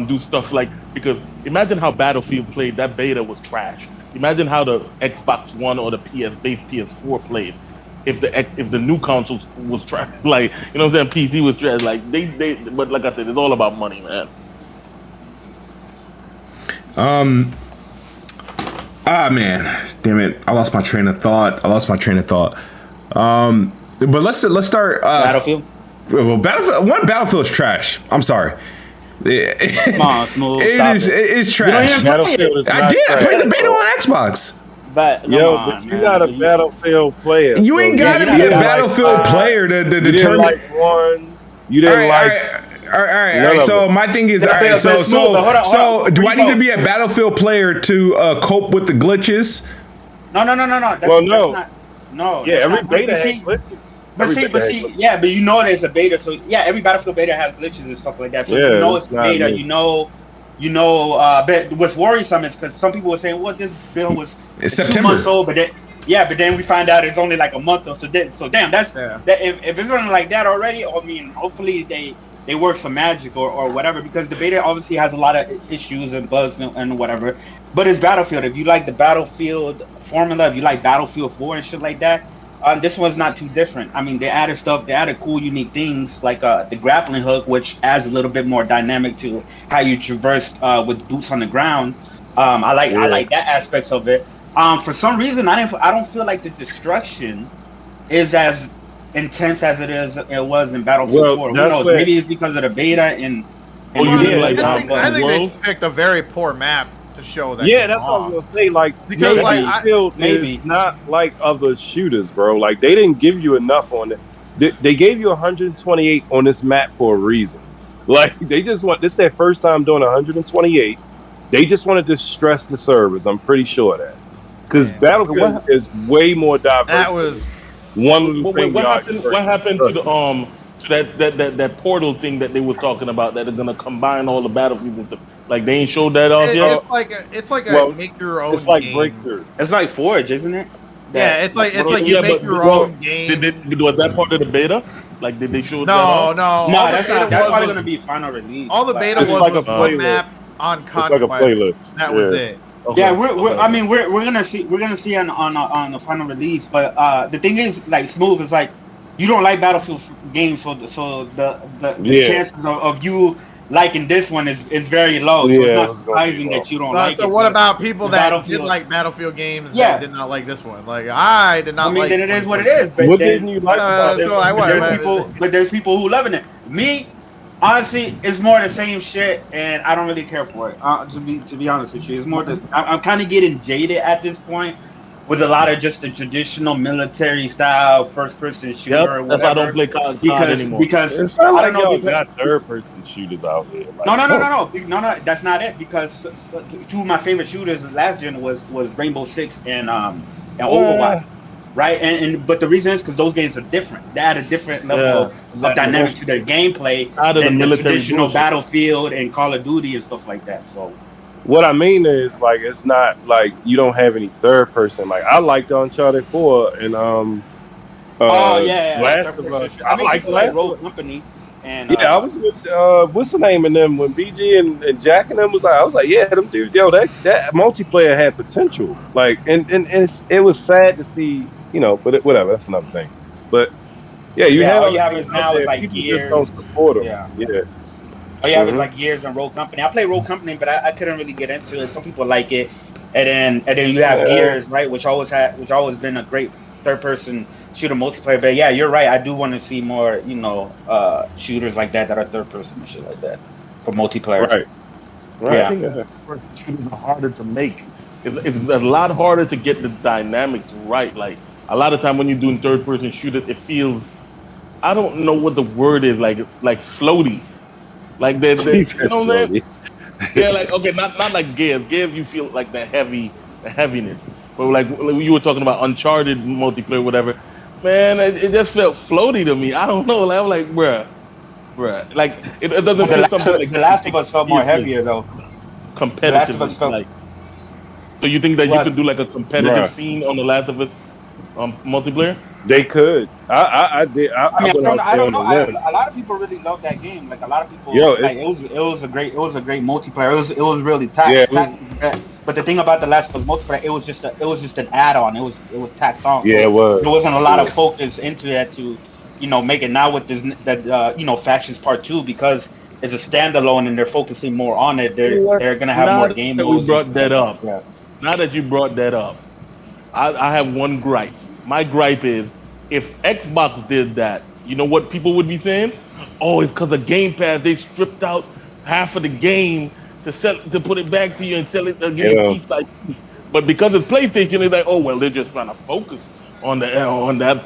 do stuff like, because imagine how Battlefield played. That beta was trash. Imagine how the Xbox One or the base PS4 played if the new consoles was trash. Like, you know what I'm saying? PC was trash. Like but like I said, it's all about money, man. Man, damn it! I lost my train of thought. But let's start. Battlefield. Well, Battlefield's trash. I'm sorry. Come on, Smooth. It's trash. Battlefield is I not did. I trash. played the beta on Xbox. But but you're not a Battlefield player. You ain't got to be a Battlefield player to You determine. didn't like one. You didn't All right. So my thing is, all right. So do I need to be a Battlefield player to cope with the glitches? No. Yeah, every beta has glitches. But you know there's a beta, so yeah, every Battlefield beta has glitches and stuff like that. So Yeah, you know it's it's not beta. me. But what's worrisome is because some people were saying, "Well, this build was It's 2 September. months old," but then we find out it's only like a month or so. Damn, that's that. If it's running like that already, I mean, hopefully they work some magic or whatever, because the beta obviously has a lot of issues and bugs and whatever. But it's Battlefield. If you like the Battlefield formula, if you like Battlefield 4 and shit like that, this one's not too different. I mean, they added cool, unique things like the grappling hook, which adds a little bit more dynamic to how you traverse with boots on the ground. I like that aspects of it. For some reason, I don't feel like the destruction is as intense as it was in Battlefield 4. Who knows? Maybe it's because of the beta and I think they picked a very poor map to show that. Yeah, that's what I was gonna say. Like, because Battlefield is not like other shooters, bro. Like, they didn't give you enough on it. They gave you 128 on this map for a reason. Like, this is their first time doing 128. They just wanted to stress the servers. I'm pretty sure of that, because Battlefield is way more diverse. That was one of the things. What happened to the to that portal thing that they were talking about that are gonna combine all the Battlefields and stuff? Like, they ain't showed that off yet. It's like a make your own. It's like game. Breakthrough. It's like Forge, isn't it? Yeah, it's like you make your own game. Was that part of the beta? Like, did they show that? No, that's probably gonna be final release. All the beta was like a one map on Conquest. It's like a playlist. That was it. Okay. Yeah, we're gonna see on the final release, but the thing is, like, Smooth is like, you don't like Battlefield games, so the chances of you liking this one is very low. So it's not surprising that you don't like it. So what about people that did like Battlefield games that did not like this one? Like, I did not like it. I mean, then it is what it is. But what didn't you like about it? There's people who loving it. Me, honestly, it's more the same shit, and I don't really care for it. To be honest with you, it's more I'm kind of getting jaded at this point was a lot of just the traditional military style first person shooter Yep, or that's why I whatever. don't play COD Because anymore. because It's not I like don't know y'all because got third person shooters out here. Like, no, that's not it. Because two of my favorite shooters last gen was Rainbow Six and Overwatch, right? And but the reason is because those games are different. They add a different level Yeah, of exactly. dynamic to their gameplay Out of the than the military traditional bullshit. Battlefield and Call of Duty and stuff like that. So what I mean is, like, it's not like you don't have any third person. Like, I liked Uncharted 4 and oh yeah, like Last third of person. Us. I I mean, liked people like Last of Us. Rogue Company and Yeah, I was with what's the name of them when BG and Jack and them was like, I was like, yeah, them dudes, yo, that multiplayer had potential. Like, and it was sad to see, but whatever, that's another thing. But yeah, you yeah, have all other you have games is out now is there, like people just don't Gears. support them. Yeah. Yeah. All you have is Hmm. like Gears and Rogue Company. I play Rogue Company, but I couldn't really get into it. Some people like it, and then you have Yeah. Gears, right, which always been a great third person shooter multiplayer. But yeah, you're right. I do want to see more, shooters like that are third person and shit like that for multiplayer. Right. I Right. Yeah. think Yeah. first shooters are harder to make. It's a lot harder to get the dynamics right. Like a lot of time when you're doing third person shooters, it feels I don't know what the word is like floaty. Like He you said know what I'm saying? slowly. Yeah, like okay, not like Gears. Gears you feel like the heaviness. But like you were talking about Uncharted multiplayer, whatever. Man, it just felt floaty to me. I don't know. Like, I'm like, bruh. Like it doesn't But feel something like The you can Last of take Us felt more seriously heavier though. The Last of Us competitively. felt Like, so you think that you well. can do like a competitive Bruh. scene on the Last of Us multiplayer? They could. I did. I I mean, went out I there don't on know. a limb. A lot of people really love that game. Like a lot of Yo, people, like it's it was a great multiplayer. It was really yeah, it was, tactical. But the thing about the Last of Us multiplayer, it was just an add on. It was tacked on. yeah, it So was. there wasn't a lot Yeah. of focus into that to make it now with this that factions part two because it's a standalone and they're focusing more on it. You know what? They're gonna have Now more game that we modes and brought stuff that like that. up, Yeah. now that you brought that up, I have one gripe. My gripe is if Xbox did that, you know what people would be saying? Oh, it's because of Game Pass. They stripped out half of the game to put it back to you and sell it again You piece by piece. But because it's PlayStation, it's like, oh well, they're just trying to focus on that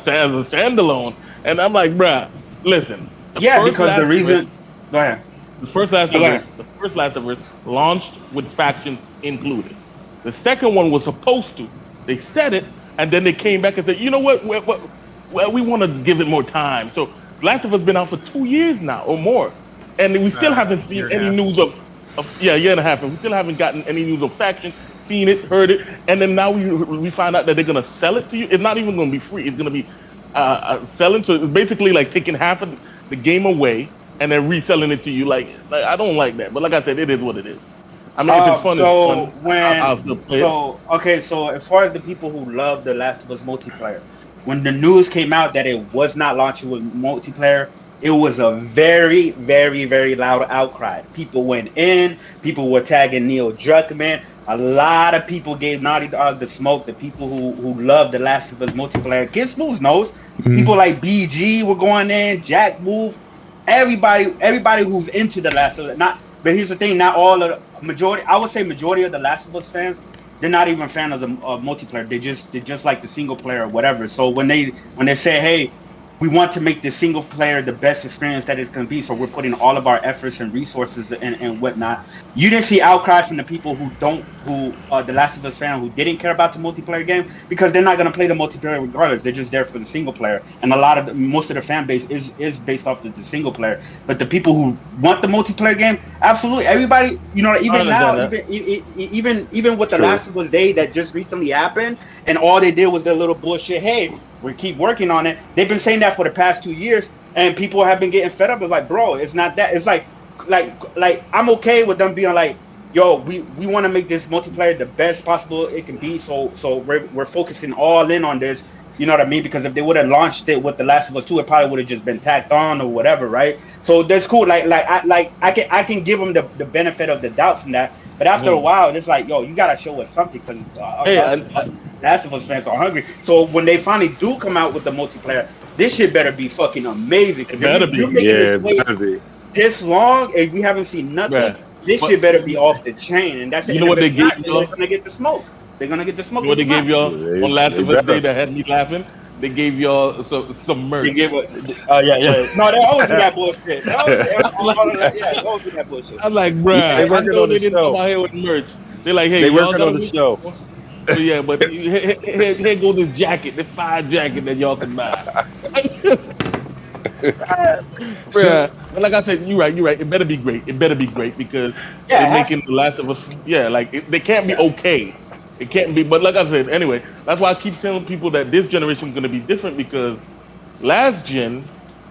standalone. And I'm like, bruh, listen, the Yeah, first because the Last of Us reason. Go ahead. the first No, go ahead. The first Last of Us launched with factions included. The second one was supposed to. They said it, and then they came back and said, you know what? Well, we want to give it more time. So Last of Us been out for 2 years now or more, and we still haven't Year seen and a any half. news of yeah, year and a half, and we still haven't gotten any news of faction, seen it, heard it, and then now we find out that they're gonna sell it to you. It's not even gonna be free. It's gonna be selling. So it's basically like taking half of the game away and then reselling it to you. Like I don't like that, but like I said, it is what it is. I mean, if it's fun, it's fun. I'll still play it. So as far as the people who love The Last of Us multiplayer, when the news came out that it was not launching with multiplayer, it was a very, very, very loud outcry. People went in, people were tagging Neil Druckmann. A lot of people gave Naughty Dog the smoke. The people who love The Last of Us multiplayer, Get Smooth knows. People like BG were going in, Jack Move, everybody who's into The Last of Us. Not, but here's the thing: not all of the majority. I would say majority of The Last of Us fans, they're not even a fan of the multiplayer. They just like the single player or whatever. So when they say, hey, we want to make the single player the best experience that it can be, so we're putting all of our efforts and resources and whatnot. You didn't see outcry from the people who the Last of Us fan who didn't care about the multiplayer game because they're not going to play the multiplayer regardless. They're just there for the single player, and most of the fan base is based off of the single player. But the people who want the multiplayer game, absolutely, everybody, I even understand now, that. even with the True. Last of Us Day that just recently happened, and all they did was their little bullshit. Hey, we keep working on it. They've been saying that for the past 2 years, and people have been getting fed up. It's like, bro, it's not that. It's like I'm okay with them being like, yo, we want to make this multiplayer the best possible it can be. So we're focusing all in on this. You know what I mean? Because if they would have launched it with The Last of Us 2, it probably would have just been tacked on or whatever, right? So that's cool. I can give them the benefit of the doubt from that. But after a while, it's like, yo, you gotta show us something because Hey, us Last of Us fans are hungry. So when they finally do come out with the multiplayer, this shit better be fucking amazing. Because better if be. you're making Yeah, this wait better be. this long and we haven't seen nothing, bruh. this But shit better be off the chain. And that's it. you And know if what they it's not, gave then you? they're gonna get the smoke. They're gonna get the smoke. You know what they gave y'all on Last of Us better. Day that had me laughing? They gave y'all some merch. They give it. Yeah. No, they always do that bullshit. They always do that bullshit. I'm like, bruh, Yeah, they I working know on they the didn't show. come out here with merch. They're like, hey, They y'all working got on the show. So yeah, but here goes this jacket, the fire jacket that y'all can buy. Bruh, but like I said, you're right. It better be great. It better be great because Yeah, they're it has making The Last of Us. Yeah, like they can't be okay. It can't be. But like I said, anyway, that's why I keep telling people that this generation is going to be different because last gen,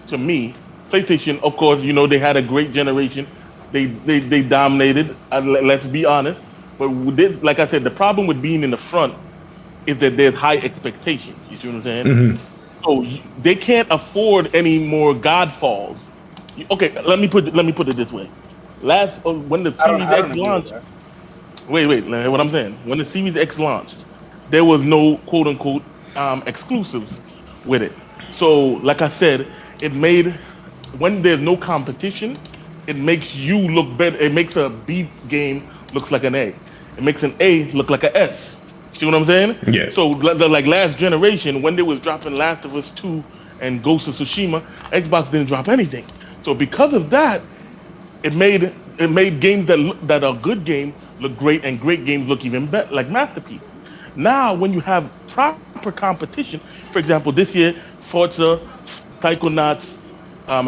to me, PlayStation, of course, you know they had a great generation. They dominated. Let's be honest. But with this, like I said, the problem with being in the front is that there's high expectations. You see what I'm saying? So they can't afford any more Godfalls. Okay, let me put it this way. When the I don't Series X agree with launched, that. wait, what I'm saying. When the Series X launched, there was no quote unquote exclusives with it. So, like I said, it made when there's no competition, it makes you look better. It makes a B game looks like an A. It makes an A look like an S. See what I'm saying? Yeah. So, like last generation, when they was dropping Last of Us 2 and Ghost of Tsushima, Xbox didn't drop anything. So because of that, it made games that are good games look great and great games look even better, like masterpieces. Now, when you have proper competition, for example, this year Forza, Psychonauts,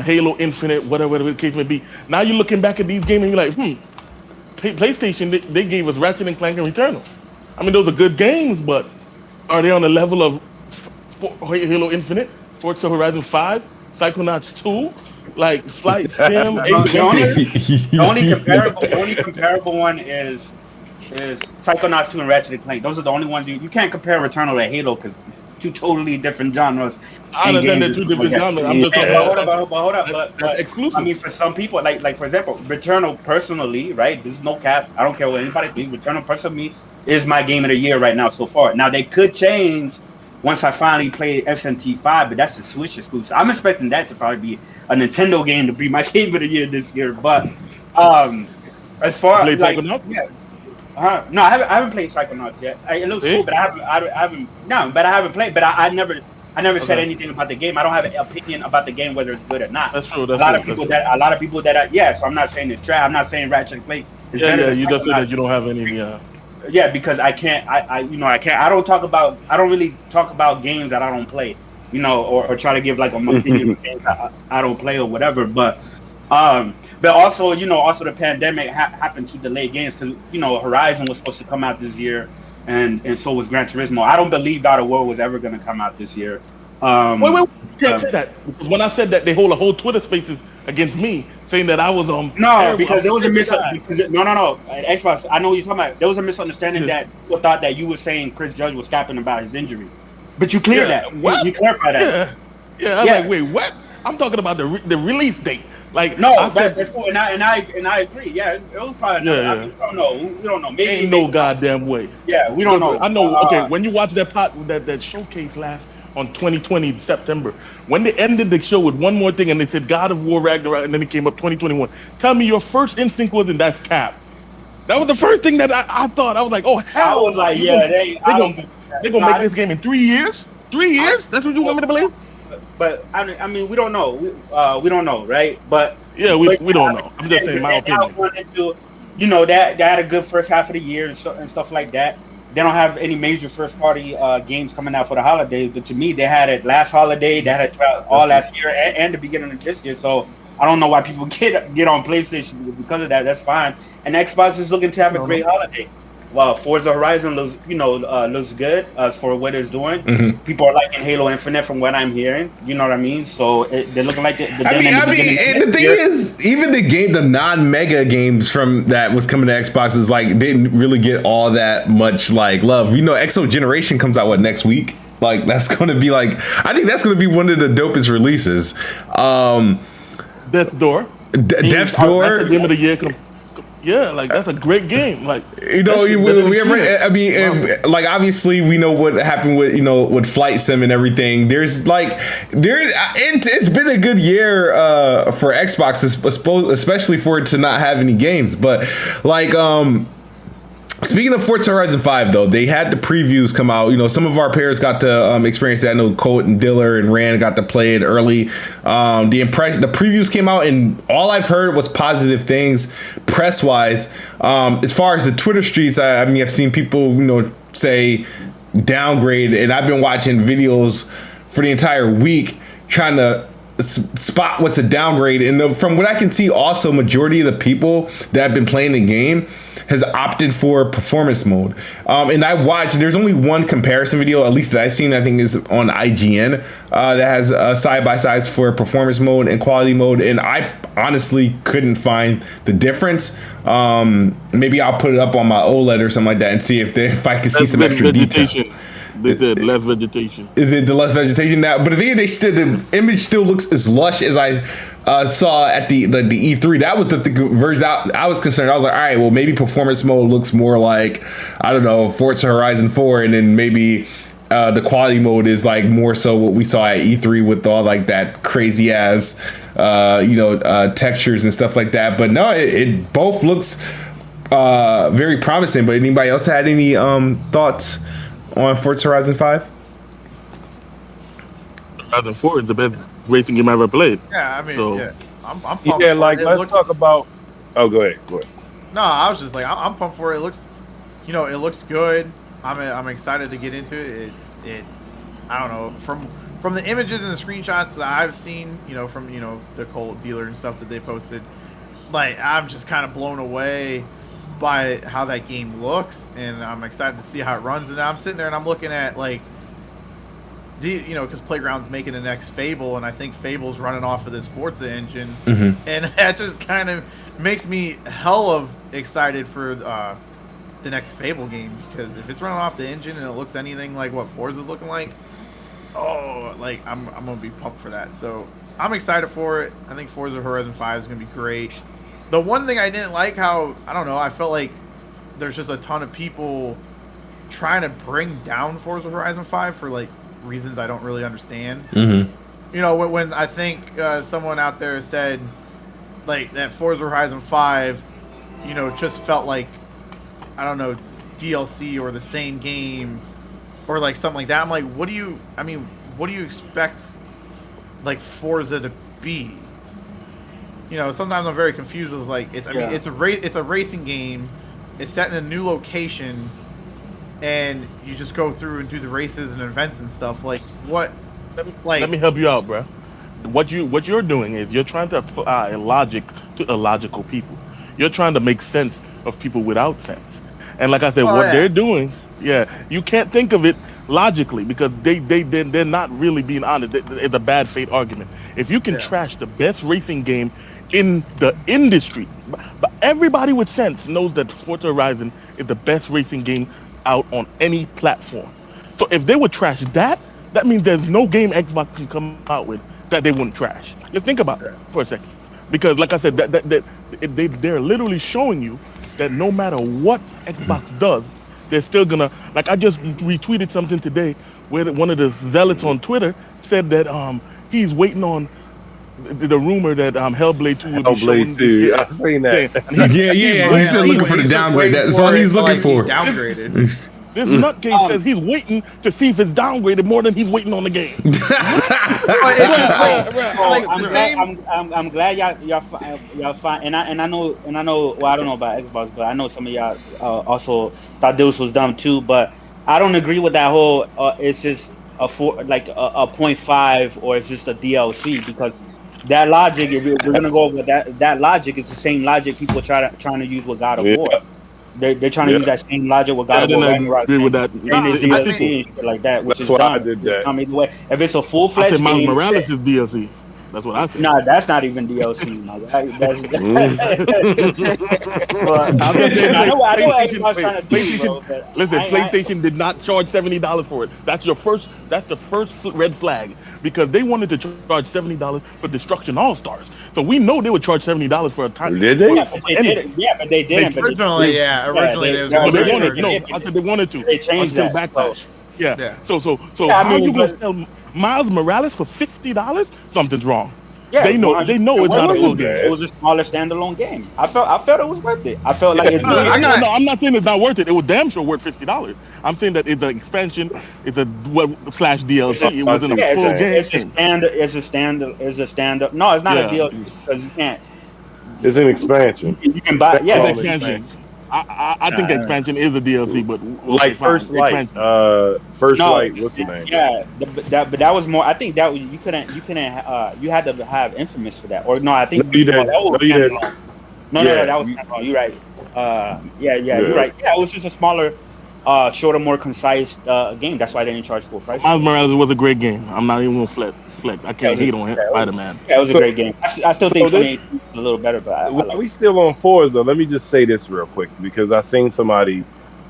Halo Infinite, whatever the case may be. Now you're looking back at these games and you're like, PlayStation they gave us Ratchet and Clank and Returnal. I mean, those are good games, but are they on the level of Halo Infinite, Forza Horizon 5, Psychonauts 2? Like Flight Sim, Ace The only comparable one is Psychonauts 2 and Ratchet and Clank. Those are the only ones you can't compare Returnal to Halo because two totally different genres. I understand they're two different genres. I'm just talking about Hold up. But exclusive. I mean, for some people, like for example, Returnal personally, right? This is no cap. I don't care what anybody thinks. Returnal personally is my game of the year right now so far. Now they could change once I finally play SMT5, but that's a Switch exclusive. I'm expecting that to probably be a Nintendo game to be my game of the year this year. But as far as like, no, I haven't played Psychonauts yet. It looks cool, but I haven't played. But I never said anything about the game. I don't have an opinion about the game whether it's good or not. That's true. A lot of people that so I'm not saying it's trash. I'm not saying Ratchet and Clank is better than you just said Psychonauts. that you don't have any. Yeah, because I can't. I don't really talk about games that I don't play. Or try to give like a opinion of games I don't play or whatever. But also, also the pandemic happened to delay games because Horizon was supposed to come out this year, and so was Gran Turismo. I don't believe God of War was ever going to come out this year. Wait, you can't say that because when I said that, they hold a whole Twitter Spaces against me saying that I was because there was a no. Xbox, I know what you're talking about. There was a misunderstanding that people thought that you were saying Chris Judge was capping about his injury, but you cleared that. You clarified that. Yeah. I was like, wait, what? I'm talking about the release date. Like that's cool, and I agree. Yeah, it was probably. I mean, we don't know. Maybe ain't no goddamn way. Yeah, we don't know. I know. Okay, when you watch that showcase last on 2020 September, when they ended the show with one more thing and they said God of War Ragnarok, and then it came up 2021. Tell me your first instinct wasn't that's cap. That was the first thing that I thought. I was like, oh hell. I was like, they're gonna make this game in 3 years. 3 years? That's what you want me to believe? But I mean, we don't know. We don't know, right? But yeah, we don't know. I'm just saying my opinion. They had a good first half of the year and stuff like that. They don't have any major first party games coming out for the holidays, but to me, they had it last holiday. They had it all last year and the beginning of this year. So I don't know why people get on PlayStation because of that. That's fine. And Xbox is looking to have a great holiday. Well, Forza Horizon looks good for what it's doing. Mm-hmm. People are liking Halo Infinite from what I'm hearing. You know what I mean? So they're looking like the thing is, even the non-mega games from that was coming to Xbox is like didn't really get all that much like love. Exo Generation comes out next week. Like that's going to be like I think that's going to be one of the dopest releases. Death's Door. Death's Door. That's the game of the year. Yeah, like that's a great game. Like obviously we know what happened with Flight Sim and everything. It's been a good year for Xbox, especially for it to not have any games. But Speaking of Forza Horizon 5, though, they had the previews come out. You know, some of our pairs got to experience that. I know Colt and Diller and Rand got to play it early. The previews came out, and all I've heard was positive things press-wise. As far as the Twitter streets, I mean, I've seen people, you know, say downgrade, and I've been watching videos for the entire week trying to spot what's a downgrade. And from what I can see, also, majority of the people that have been playing the game has opted for performance mode. And I watched, there's only one comparison video, at least that I've seen, I think is on IGN, that has side-by-sides for performance mode and quality mode. And I honestly couldn't find the difference. Maybe I'll put it up on my OLED or something like that and see if I can see some extra detail. They said less vegetation. Is it the less vegetation now? But the image still looks as lush as I saw at the E3. That was the version I was concerned. I was like, all right, well, maybe performance mode looks more like, I don't know, Forza Horizon 4, and then maybe the quality mode is like more so what we saw at E3 with all like that crazy ass textures and stuff like that. But no, it both looks very promising. But anybody else had any thoughts on Forza Horizon 5? Horizon 4 is the best racing game I ever played. Yeah, I mean, So- yeah. I'm pumped Yeah, for like it. let's talk about. Oh, go ahead. No, I was just like, I'm pumped for it. It looks, it looks good. I'm excited to get into it. It's I don't know, from the images and the screenshots that I've seen, from the Colt dealer and stuff that they posted, like I'm just kind of blown away by how that game looks, and I'm excited to see how it runs. And I'm sitting there and I'm looking at like because Playground's making the next Fable, and I think Fable's running off of this Forza engine, and that just kind of makes me hell of excited for the next Fable game, because if it's running off the engine and it looks anything like what Forza's looking like, I'm gonna be pumped for that. So I'm excited for it. I think Forza Horizon 5 is gonna be great. The one thing I didn't like, I felt like there's just a ton of people trying to bring down Forza Horizon 5 for like reasons I don't really understand. When I think someone out there said like that Forza Horizon 5, just felt like, I don't know, DLC or the same game or like something like that. I'm like, what do you expect like Forza to be? Sometimes I'm very confused with like it's a racing game. It's set in a new location, and you just go through and do the races and events and stuff. Like what? Let me help you out, bro. What you're doing is you're trying to apply logic to illogical people. You're trying to make sense of people without sense. And like I said, they're doing, you can't think of it logically, because they're not really being honest. It's a bad faith argument. If you can trash the best racing game in the industry, but everybody with sense knows that Forza Horizon is the best racing game out on any platform. So if they would trash that means there's no game Xbox can come out with that they wouldn't trash. Just think about it for a second. Because like I said, they're literally showing you that no matter what Xbox does, they're still gonna, like I just retweeted something today where one of the zealots on Twitter said that he's waiting on the rumor that Hellblade 2 will be showing. Hellblade 2, I've seen that. He's still looking for the downgrade. That's all he's looking for. Downgraded. This nutcase says he's waiting to see if it's downgraded more than he's waiting on the game. It's just I'm glad y'all find, and I know, well, I don't know about Xbox, but I know some of y'all also thought this was dumb too. But I don't agree with that whole it's just a 0.5 or it's just a DLC, because that logic, if we're gonna go over that logic, is the same logic people trying to use with God of War. They're trying to use that same logic with God of War. I didn't agree with that. DLC and shit like that, which is That's why dumb. I did that. I mean, if it's a I full-fledged said Miles game, Morales is DLC. That's what I said. no, that's not even DLC. No. That's but I'm just saying, I know what PlayStation- Xbox trying to do, bro. But Listen, I- PlayStation did not charge $70 for it. That's the first red flag, because they wanted to charge $70 for Destruction All Stars. So we know they would charge $70 for a time. Did they? Yeah, but they didn't. Yeah, but they didn't. But Originally, they Well, was Yeah, they they wanted did. no. I said they wanted to They changed until that, backlash. Yeah. Yeah. So Yeah, I how mean, you gonna but- sell Miles Morales for $50? Something's wrong. Yeah, They know it's not a full game. It was a smaller standalone game. I felt it was worth it. I felt like No, I'm not saying it's not worth it. It was damn sure worth $50. I'm saying that it's an expansion, it's a slash DLC. It wasn't a full game. It's a standard. No, it's not a DLC because you can't. It's an expansion. You can buy. Yeah, It's an expansion. I think the expansion is a DLC, but like First Light. First Light. What's the name? Yeah, but that was more. I think that was, you couldn't. You had to have Infamous for that. Or no, I think you didn't. No, that was not wrong. You're right. You're right. Yeah, it was just a smaller, shorter, more concise game. That's why they didn't charge full price. Miles Morales was a great game. I'm not even gonna flex. I can't hate on Spider-Man. Yeah, it was a great game. I still think 28 is a little better, but we still on Forza. Let me just say this real quick because I seen somebody,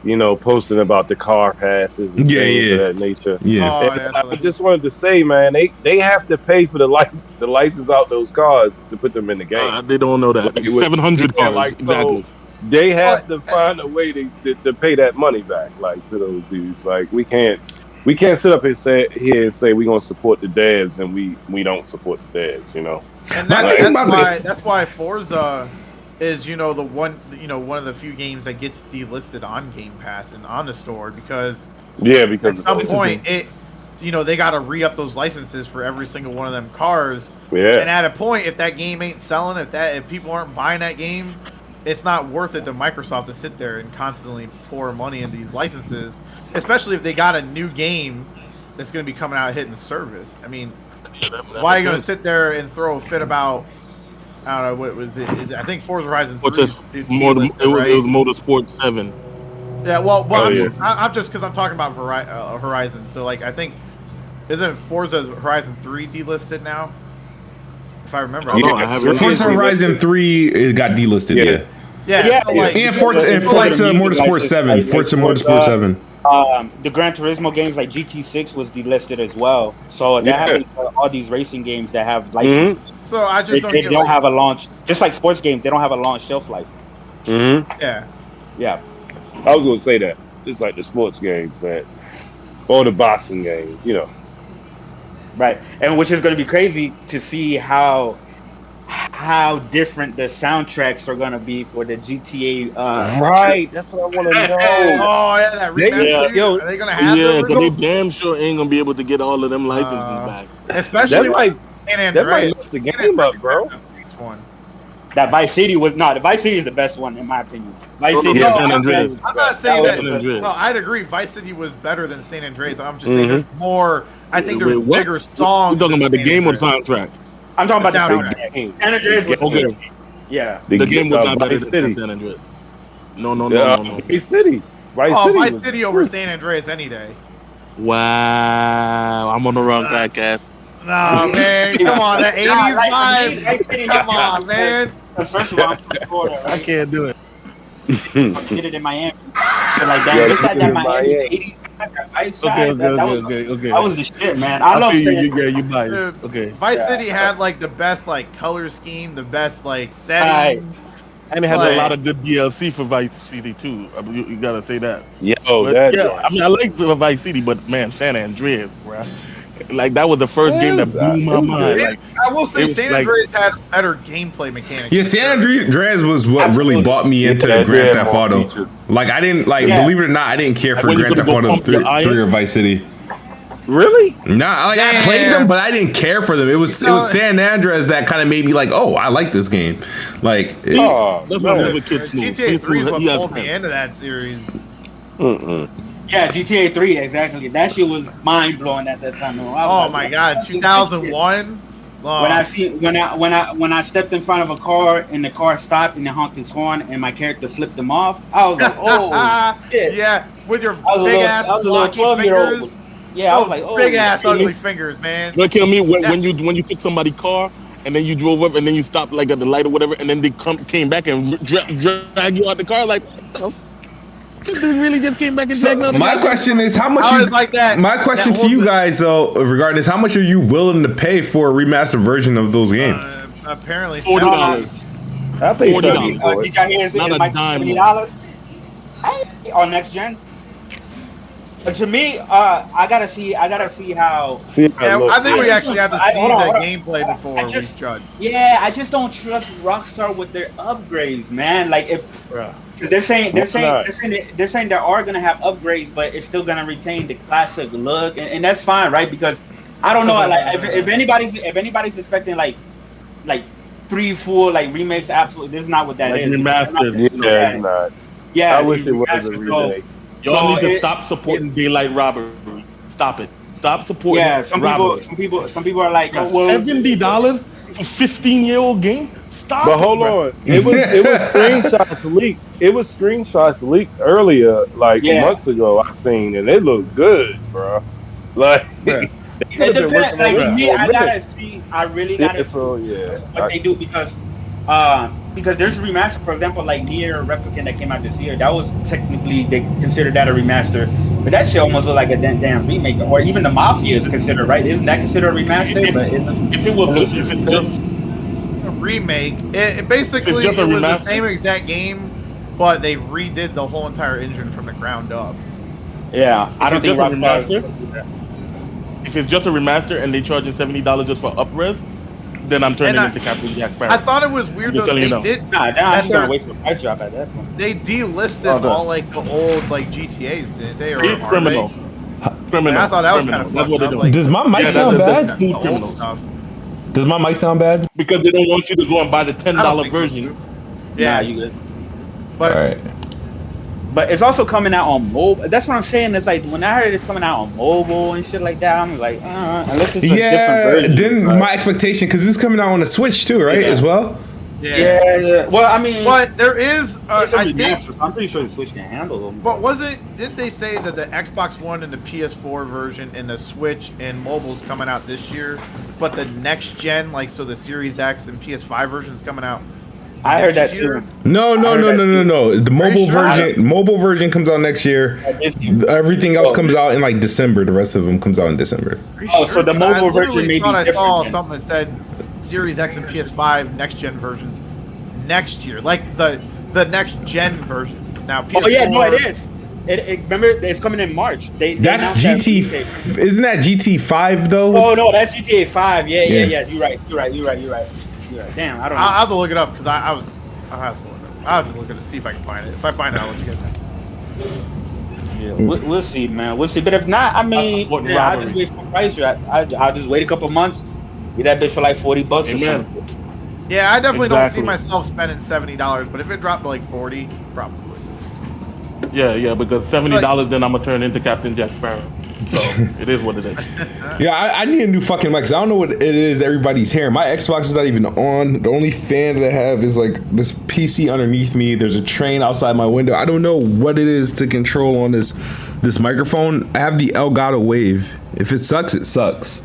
posting about the car passes and things of that nature. Yeah. I just wanted to say, man, they have to pay for the license out those cars to put them in the game. They don't know that. 700 cars. Exactly. So they have to find a way to pay that money back, like, to those dudes. Like, we can't sit up and say we're gonna support the devs and we don't support the devs, And that's why Forza is the one one of the few games that gets delisted on Game Pass and on the store because at some point they got to re-up those licenses for every single one of them cars. Yeah. And at a point, if that game ain't selling, if people aren't buying that game, it's not worth it to Microsoft to sit there and constantly pour money into these licenses. Especially if they got a new game that's going to be coming out hitting the service. I mean, why are you going to sit there and throw a fit about? I don't know, what was it? I think Forza Horizon 3 it was Motorsport 7. Yeah, I'm just because I'm talking about Horizon. So like, I think isn't Forza Horizon 3 delisted now? If I remember, Forza Horizon 3 it got delisted. Yeah. So like, and Forza Motorsport 7. Forza Motorsport 7. The Gran Turismo games like GT6 was delisted as well. So that happens for all these racing games that have licenses. So I just they don't have a launch. Just like sports games, they don't have a launch shelf life. Yeah. I was gonna say that. Just like the sports games, or the boxing games, Right, and which is going to be crazy to see how different the soundtracks are going to be for the GTA. Right, that's what I want to know. Oh yeah, that remaster. Are they going to have? Yeah, because they damn sure ain't going to be able to get all of them licenses back. Especially San Andreas. That might mess the game up, bro. That Vice City the Vice City is the best one in my opinion. Vice City. I'm not saying that. No, I'd agree. Vice City was better than San Andreas. I'm just saying there's more. I think there's bigger songs. You're talking about the game or the soundtrack? I'm talking about the soundtrack. San Andreas was okay. Yeah. The game was not better than San Andreas. No. Vice City. Vice City over San Andreas any day. Wow. I'm on the wrong podcast. No, man. Come on. That 80s vibe. Come on, man. First of all, I'm from Florida. I can't do it. Did it in Miami. So like that. Just like that Miami 80s. That was the shit, man. I love you buy it. Okay. Vice City had like the best like color scheme, the best like setting. And it had a lot of good DLC for Vice City too. I mean, you gotta say that. I like Vice City, but man, San Andreas, bro. Like that was the first game that blew my mind. Like, I will say San Andreas had better gameplay mechanics. Yeah, San Andreas was what really bought me into Grand Theft Auto. Like I didn't believe it or not, I didn't care for Grand Theft Auto 3 or Vice City. Really? Nah, I played them, but I didn't care for them. It was San Andreas that kind of made me like, oh, I like this game. Like, that's what kids do. GTA 3 is what pulled me into that series. Yeah, GTA 3, exactly. That shit was mind blowing at that time. Oh my god, 2001. When I stepped in front of a car and the car stopped and it honked its horn and my character flipped them off, I was like, oh shit. Yeah, with your big ass blocky fingers. Yeah, I was like, oh, big ass ugly fingers, man. You kill me when you took somebody's car and then you drove up and then you stopped like at the light or whatever and then they came back and drag you out the car like. They really just came back and dragged out. My question is, how much? My question to you guys, though, regarding this, how much are you willing to pay for a remastered version of those games? Apparently, $40. I think $40. Did y'all hear it? Not a dime. $20 on next gen. To me, I gotta see how. See how it Yeah, looks. I think we actually have to see hold on. the gameplay before I just- we judge. Yeah, I just don't trust Rockstar with their upgrades, man. Like if Bruh. cause they're saying Why not? they're saying they are gonna have upgrades, but it's still gonna retain the classic look, and that's fine, right? Because I don't know, like if anybody's expecting like 3 full like remakes, absolutely, this is not what that Like is. remastered. Yeah, it's not. Yeah, I wish it was a remastered, so- remake. Y'all So need to it- stop supporting daylight robbery. Stop it. Stop supporting Yeah, some robbery. people are like, oh, well, $70 for 15-year-old game? Stop But it, hold bro. on, it was screenshots leaked. It was screenshots leaked earlier, like Yeah. months ago. I seen, and it looked good, bro. Like Yeah. they it could've been depends. working Like on to that me, for a I minute. gotta see. I really gotta see So yeah, what they do because there's a remaster, for example, like Nier Replicant that came out this year. That was technically they considered that a remaster, but that shit almost looked like a damn remake. Or even the Mafia is considered, right? Isn't that considered a remaster? But If it's just A remake. It basically It's just a it was the remaster? same exact game, but they redid the whole entire engine from the ground up. yeah, I don't If think it's just a Rockstar. remaster? If it's just a remaster and they charging $70 just for upres, then I'm turning And into Captain Jack Sparrow. I thought it was weird Just though. telling you They now. did. Nah, I'm that just gonna they're- wait for the price drop at that point. They delisted Okay. all like the old like GTA's, didn't they? Or It's are criminal. they? Criminal. I thought that was Criminal. kind of That's fucked what they're up. doing. Like, Does my mic Yeah, sound that's- bad? the old criminals. stuff. Does my mic sound bad? Because they don't want you to go and buy the I don't $10 think so, version. dude. Yeah, Yeah, you good. but All right. But it's also coming out on mobile. That's what I'm saying. It's like when I heard it's coming out on mobile and shit like that, I'm like, unless it's a different Yeah, version. then right? my expectation, because this is coming out on the Switch too, right? Yeah. As well. Yeah. Well, I mean, But there is, it's a I think. remaster, so I'm pretty sure the Switch can handle them. But was it? Did they say that the Xbox One and the PS4 version and the Switch and mobile's coming out this year, but the next gen, like so the Series X and PS5 version's coming out? I heard that next year? too. No. The mobile sure? mobile version comes out next year. Everything else comes out in like December. The rest of them comes out in December. Are you Oh, so the 'Cause I mobile version literally may be thought I saw different then. something that said Series X and PS5 next gen versions next year, like the next gen versions. Now PS4. Oh yeah, no, it is. It remember it's coming in March. They That's announced that GT. Tuesday. Isn't that GT 5 though? Oh no, that's GTA 5. Yeah. Yeah. You're right. Damn, I don't know. I'll have to look it up because I'll have to look it up. I'll have to look at it, see if I can find it. If I find it, I'll let you guys know. Yeah, we'll see, man. We'll see. But if not, I mean, What yeah, I'll robbery? just wait for price drop. I'll just wait a couple months. Get that bitch for like $40 or Amen. something. Yeah, I definitely Exactly. don't see myself spending $70, but if it dropped to like 40, probably. Yeah, because $70, then I'm gonna turn into Captain Jack Sparrow. So it is what it is. Yeah, I need a new fucking mic 'cause I don't know what it is everybody's hearing. My Xbox is not even on. The only fan that I have is like this PC underneath me. There's a train outside my window. I don't know what it is to control on this microphone. I have the Elgato Wave. If it sucks, it sucks.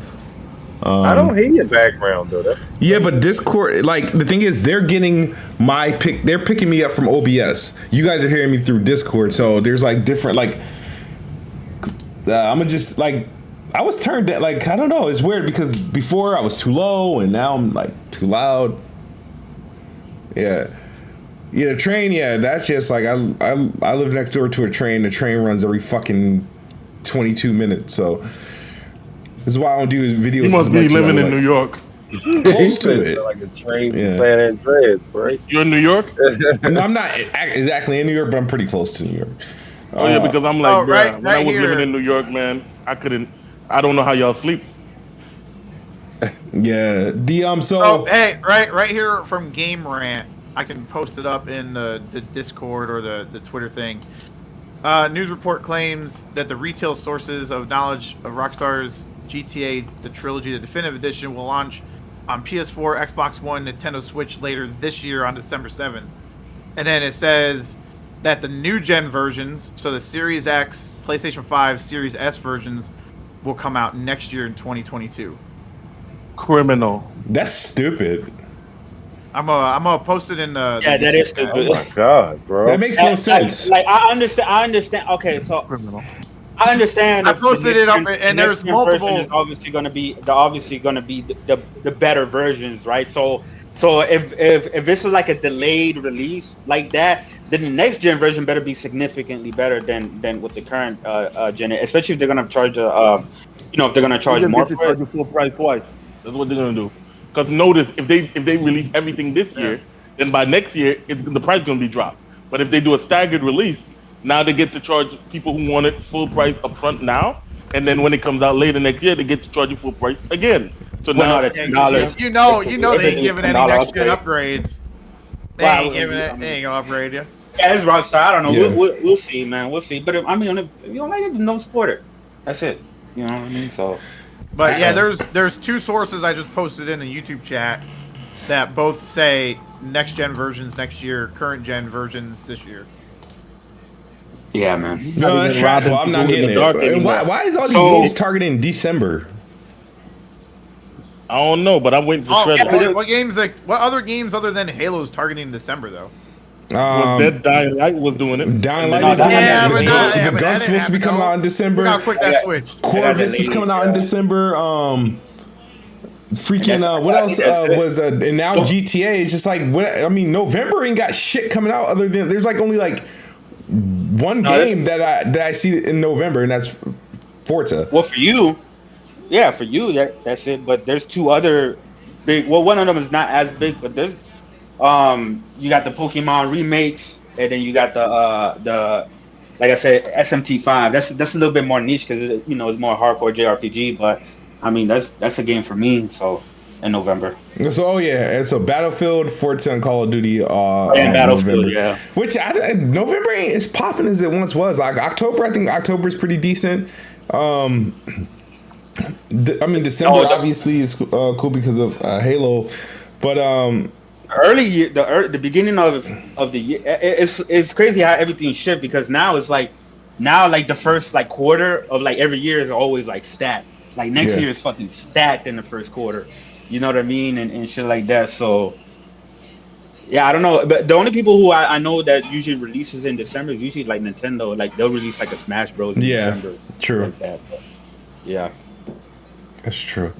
I don't hear your background though. That's Yeah, but Discord, like the thing is, they're getting my pick. They're picking me up from OBS. You guys are hearing me through Discord, so there's like different like. I'ma just like, I was turned down. Like I don't know. It's weird because before I was too low and now I'm like too loud. Yeah, the train. Yeah, that's just like I live next door to a train. The train runs every fucking 22 minutes. So this is why I don't do videos. You must as be much as I living would in like. New York. Close to it. like a train Yeah. from San Andreas, right? You're in New York? No, I'm not exactly in New York, but I'm pretty close to New York. Oh yeah, because I'm like, Oh, bruh, right- when I right was here. living in New York, man, I don't know how y'all sleep. Yeah, the so Oh, hey, right here from Game Rant. I can post it up in the Discord or the Twitter thing. News report claims that the retail sources of knowledge of Rockstar's GTA, the trilogy, the definitive edition, will launch on PS4, Xbox One, Nintendo Switch later this year on December 7th. And then it says that the new gen versions, so the Series X, PlayStation 5, Series S versions, will come out next year in 2022. Criminal. that's stupid. I'm gonna post it in the. Yeah, the that is YouTube stupid. Oh my god, bro. That makes no sense. Like I understand. Okay, so Criminal. I understand. I the posted next it up, gen- and the there's next gen version multiple- is obviously going to be the better versions, right? So if this is like a delayed release like that, then the next gen version better be significantly better than with the current gen, especially if they're gonna charge if they're gonna charge They're more gonna for charge it. you full price twice. That's what they're gonna do. Because notice, if they release everything this year, then by next year the price is gonna be dropped. But if they do a staggered release, now they get to charge people who want it full price upfront now, and then when it comes out later next year, they get to charge you full price again. So Well, now no, that's $10. You know they ain't giving any $10 next gen upgrade. upgrades. They Wow, ain't giving I it. mean- They ain't gonna upgrade you. Yeah, it's Rockstar. I don't know. Yeah. We'll see, man. We'll see. But I mean, if you don't like it, don't support it. That's it. You know what I mean? So. But yeah, there's two sources I just posted in the YouTube chat that both say next gen versions next year, current gen versions this year. Yeah, man. No, that's trash. Well, I'm not getting it. And why is all these games targeting December? I don't know, but I'm waiting for Oh, Shredder. what other games other than Halo's targeting December though? Well, Dead Dying Light was doing it. Dying And Light then- is doing Yeah, it. but The that- yeah, Gun's but that supposed to be didn't coming happen, out in December. Look how quick that switched. Corvus is coming out in December. Freaking what else was and now GTA is just like what I mean. November ain't got shit coming out other than there's like only like one game that I see in November, and that's Forza. Well, for you, that's it. But there's two other big. Well, one of them is not as big, but there's you got the Pokemon remakes, and then you got the like I said, SMT5. That's a little bit more niche because it's more hardcore JRPG. But I mean, that's a game for me. So in November. So and so Battlefield, Forza, and Call of Duty. And Battlefield, November. yeah. Which November ain't as popping as it once was. Like October, I think October is pretty decent. I mean, December obviously is cool because of Halo, but early year, the beginning of the year, it's crazy how everything shifts because now it's like the first like quarter of like every year is always like stacked. Like next year is fucking stacked in the first quarter. You know what I mean? And shit like that. So yeah, I don't know. But the only people who I know that usually releases in December is usually like Nintendo. Like they'll release like a Smash Bros. In December. True. Like that. But, yeah. That's true.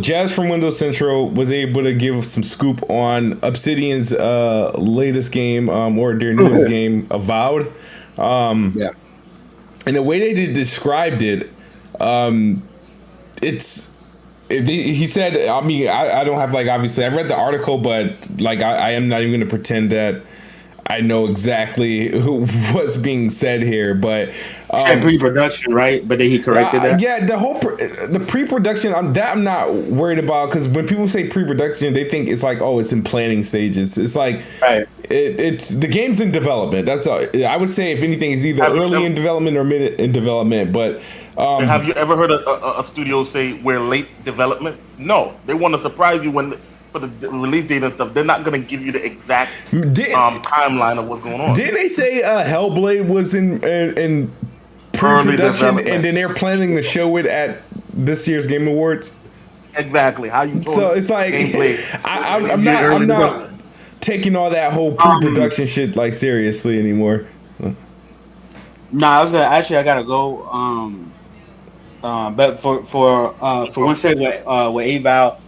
Jazz from Windows Central was able to give some scoop on Obsidian's latest game, or their newest game, Avowed. And the way they described it, he said, I mean, I don't have like, obviously I read the article, but like I am not even going to pretend that I know exactly what's being said here, but pre-production, right? But then he corrected that. Yeah, the pre-production, I'm not worried about, because when people say pre-production, they think it's like, oh, it's in planning stages. It's like it's the game's in development. That's all. I would say if anything, is either early in development or mid in development. But have you ever heard a studio say we're late development? No, they want to surprise you for the release date and stuff. They're not going to give you the exact timeline of what's going on. Didn't they say Hellblade was in pre-production, and then they're planning to show it at this year's Game Awards? Exactly. How you? So it's like I'm not taking all that whole pre-production shit like seriously anymore. Nah, I gotta go. But for one second with Avow.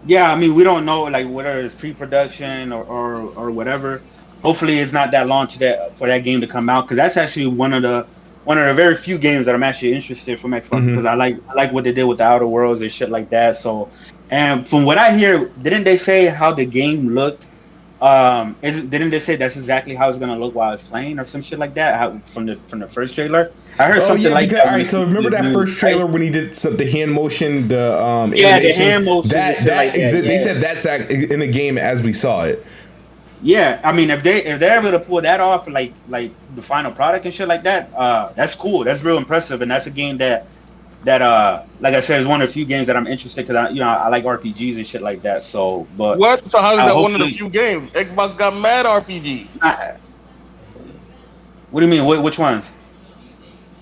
Yeah, I mean, we don't know like whether it's pre-production or whatever. Hopefully, it's not that launch for that game to come out, because that's actually one of the very few games that I'm actually interested from Xbox, because I like what they did with the Outer Worlds and shit like that. So, and from what I hear, didn't they say how the game looked? Didn't they say that's exactly how it's gonna look while it's playing or some shit like that? From the first trailer, I heard something like that. All right, so remember that first trailer when he did the hand motion, the animation? The hand motion. They said that's in the game as we saw it. Yeah, I mean, if they're able to pull that off, like the final product and shit like that, that's cool. That's real impressive, and that's a game that like I said, is one of the few games that I'm interested, because I like RPGs and shit like that. So, but what? So how is that one of the few games? Xbox got mad RPG. What do you mean? Which ones?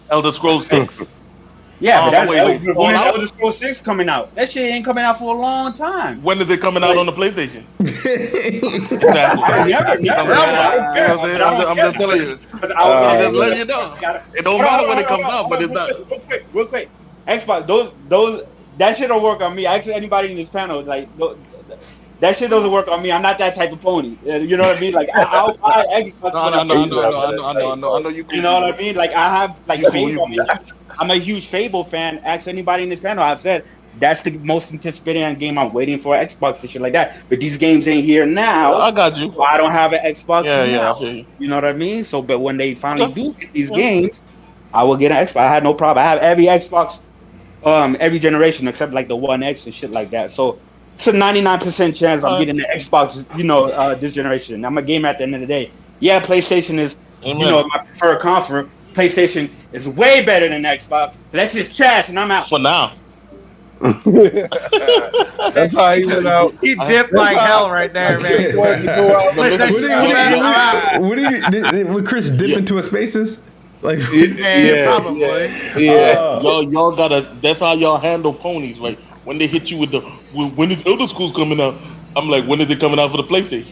Elder Scrolls 6. Yeah, but Elder Scrolls 6 coming out. That shit ain't coming out for a long time. When is it coming out on the PlayStation? Never. I'm just telling you. I'm just letting you know. It don't matter when it comes out, but it's not. Real quick. Xbox, those that shit don't work on me. I ask anybody in this panel, like that shit doesn't work on me. I'm not that type of pony. You know what I mean? Like I'll buy Xbox. I know you. You know what I mean? Like I have like You Fable. cool. I'm a huge Fable fan. Ask anybody in this panel. I've said that's the most anticipated game. I'm waiting for Xbox and shit like that. But these games ain't here now. I got you. So I don't have an Xbox. Yeah, now. I feel you. You know what I mean? So, but when they finally do get these games, I will get an Xbox. I had no problem. I have every Xbox, every generation except like the One X and shit like that. So it's a 99% chance I'm getting the Xbox. This generation. I'm a gamer at the end of the day. Yeah, PlayStation is my preferred console. PlayStation is way better than Xbox. That's just trash, and I'm out. For now. That's how he went out. He dipped like hell right there, man. Would Chris dip into a Spaces? Like, Probably. Yeah. Y'all gotta. That's how y'all handle ponies. Like when they hit you with when is Elder Scrolls coming out? I'm like, when is it coming out for the PlayStation?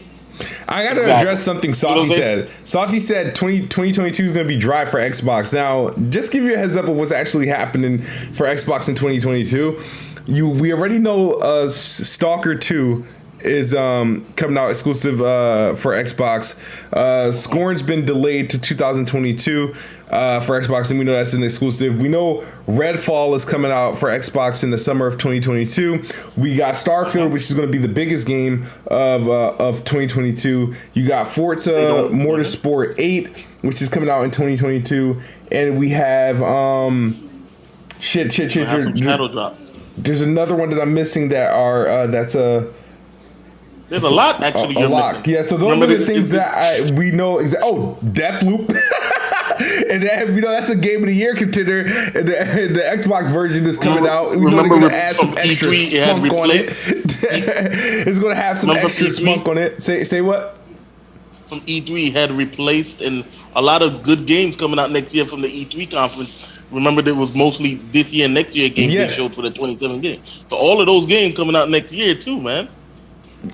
I gotta address something Saucy said. Saucy said 2022 is gonna be dry for Xbox. Now, just give you a heads up of what's actually happening for Xbox in 2022. We already know Stalker 2 is coming out exclusive for Xbox. Scorn's been delayed to 2022 for Xbox, and we know that's an exclusive. We know Redfall is coming out for Xbox in the summer of 2022. We got Starfield, which is going to be the biggest game of 2022. You got Forza Motorsport 8, which is coming out in 2022, and we have There's another one that I'm missing that's There's a lot actually. A lot. Yeah, so those are the things that we know. Deathloop. And then, that's a game of the year contender. And the Xbox version is coming out. We know they're going to add some extra spunk on it. It's going to have some extra spunk on it. Say what? From E3 had replaced, and a lot of good games coming out next year from the E3 conference. Remember, there was mostly this year and next year games they showed for the 27 games. So all of those games coming out next year too, man.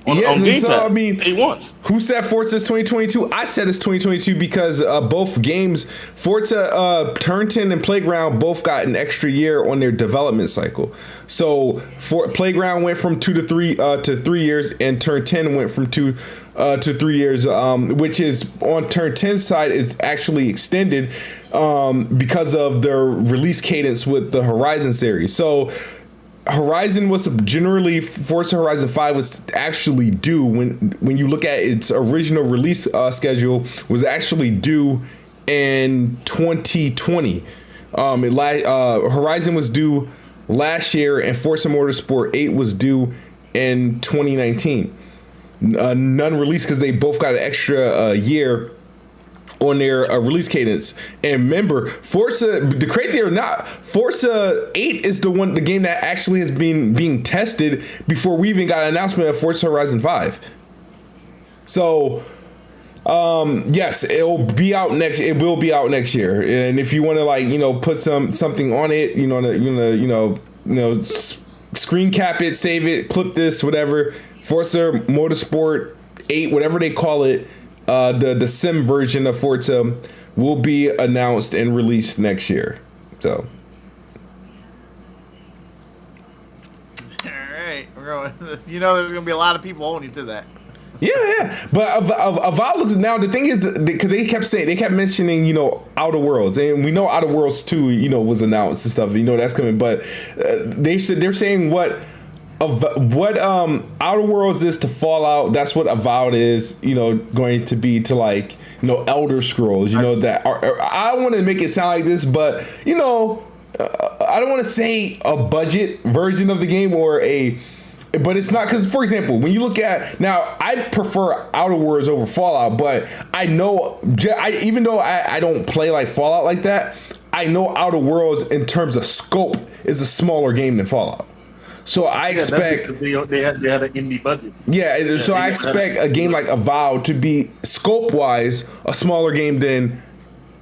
On Game Pass, I mean, day one. Who said Forza is 2022? I said it's 2022 because both games, Forza, Turn 10 and Playground, both got an extra year on their development cycle. So for Playground went from 2 to 3 years, and Turn 10 went from 2 to 3 years, which is on Turn 10's side is actually extended because of their release cadence with the Horizon series. So Horizon was generally Forza Horizon 5 was actually due when you look at its original release schedule was actually due in 2020. Horizon was due last year, and Forza Motorsport 8 was due in 2019. None released because they both got an extra year on their release cadence. And remember, Forza, the crazy or not, Forza 8 is the game that actually has been being tested before we even got an announcement of Forza Horizon 5. So yes, it will be out next year. And if you want to put something on it, screen cap it, save it, clip this, whatever. Forza Motorsport 8, whatever they call it, the sim version of Forza will be announced and released next year. So, all right, we're going. There's gonna be a lot of people holding you to that. Yeah. But Avowed now, the thing is, because they kept mentioning, Outer Worlds, and we know Outer Worlds 2, was announced and stuff. That's coming, but they're saying what Outer Worlds is to Fallout. That's what Avowed is, going to be to Elder Scrolls. That I want to make it sound like this, but I don't want to say a budget version of the game but it's not, because for example, when you look at now, I prefer Outer Worlds over Fallout, but I know even though I don't play like Fallout like that, I know Outer Worlds in terms of scope is a smaller game than Fallout. So I expect they had an indie budget. Yeah, so I expect a game like Avowed to be scope wise a smaller game than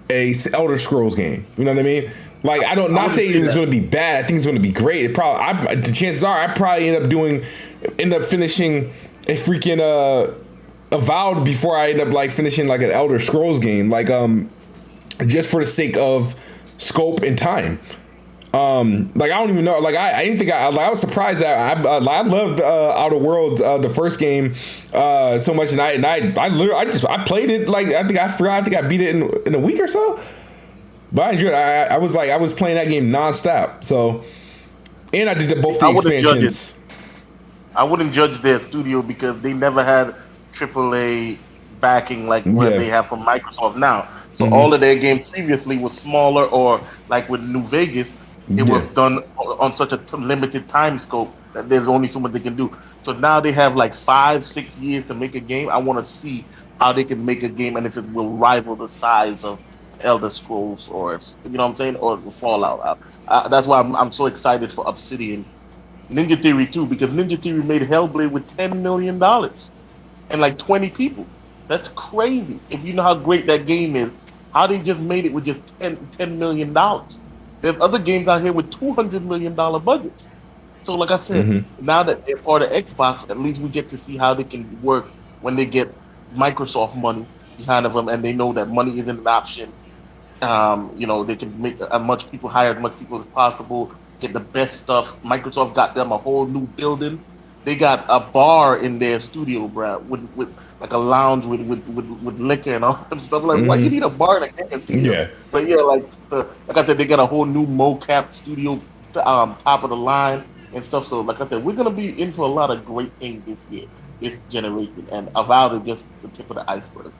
a Elder Scrolls game. You know what I mean? I'm not saying it's going to be bad. I think it's going to be great. The chances are I probably end up finishing a freaking Avowed before I end up finishing an Elder Scrolls game. Just for the sake of scope and time. Like I don't even know. Like I didn't think I was surprised that I loved Outer Worlds, the first game, so much, and I literally I played it like I think I beat it in a week or so. But I enjoyed it. I was playing that game nonstop. So, and I did both the expansions. I wouldn't judge their studio because they never had AAA backing like what they have from Microsoft now. So all of their games previously was smaller, or like with New Vegas, it was done on such a limited time scope that there's only so much they can do. So now they have like 5-6 years to make a game. I want to see how they can make a game and if it will rival the size of Elder Scrolls, or if, you know what I'm saying, or Fallout. That's why I'm so excited for Obsidian. Ninja Theory too, because Ninja Theory made Hellblade with $10 million and like 20 people. That's crazy. If you know how great that game is, how they just made it with just $10 million. There's other games out here with $200 million budgets. So like I said, now that they're part of Xbox, at least we get to see how they can work when they get Microsoft money behind of them, and they know that money isn't an option. You know, they can make hire as much people as possible, get the best stuff. Microsoft got them a whole new building. They got a bar in their studio, bro, with like a lounge with liquor and all that stuff. Like, why you need a bar in a game studio? Yeah. But yeah, like I said, they got a whole new mocap studio, top of the line and stuff. So like I said, we're gonna be in for a lot of great things this year, this generation, and Avowed is just the tip of the iceberg.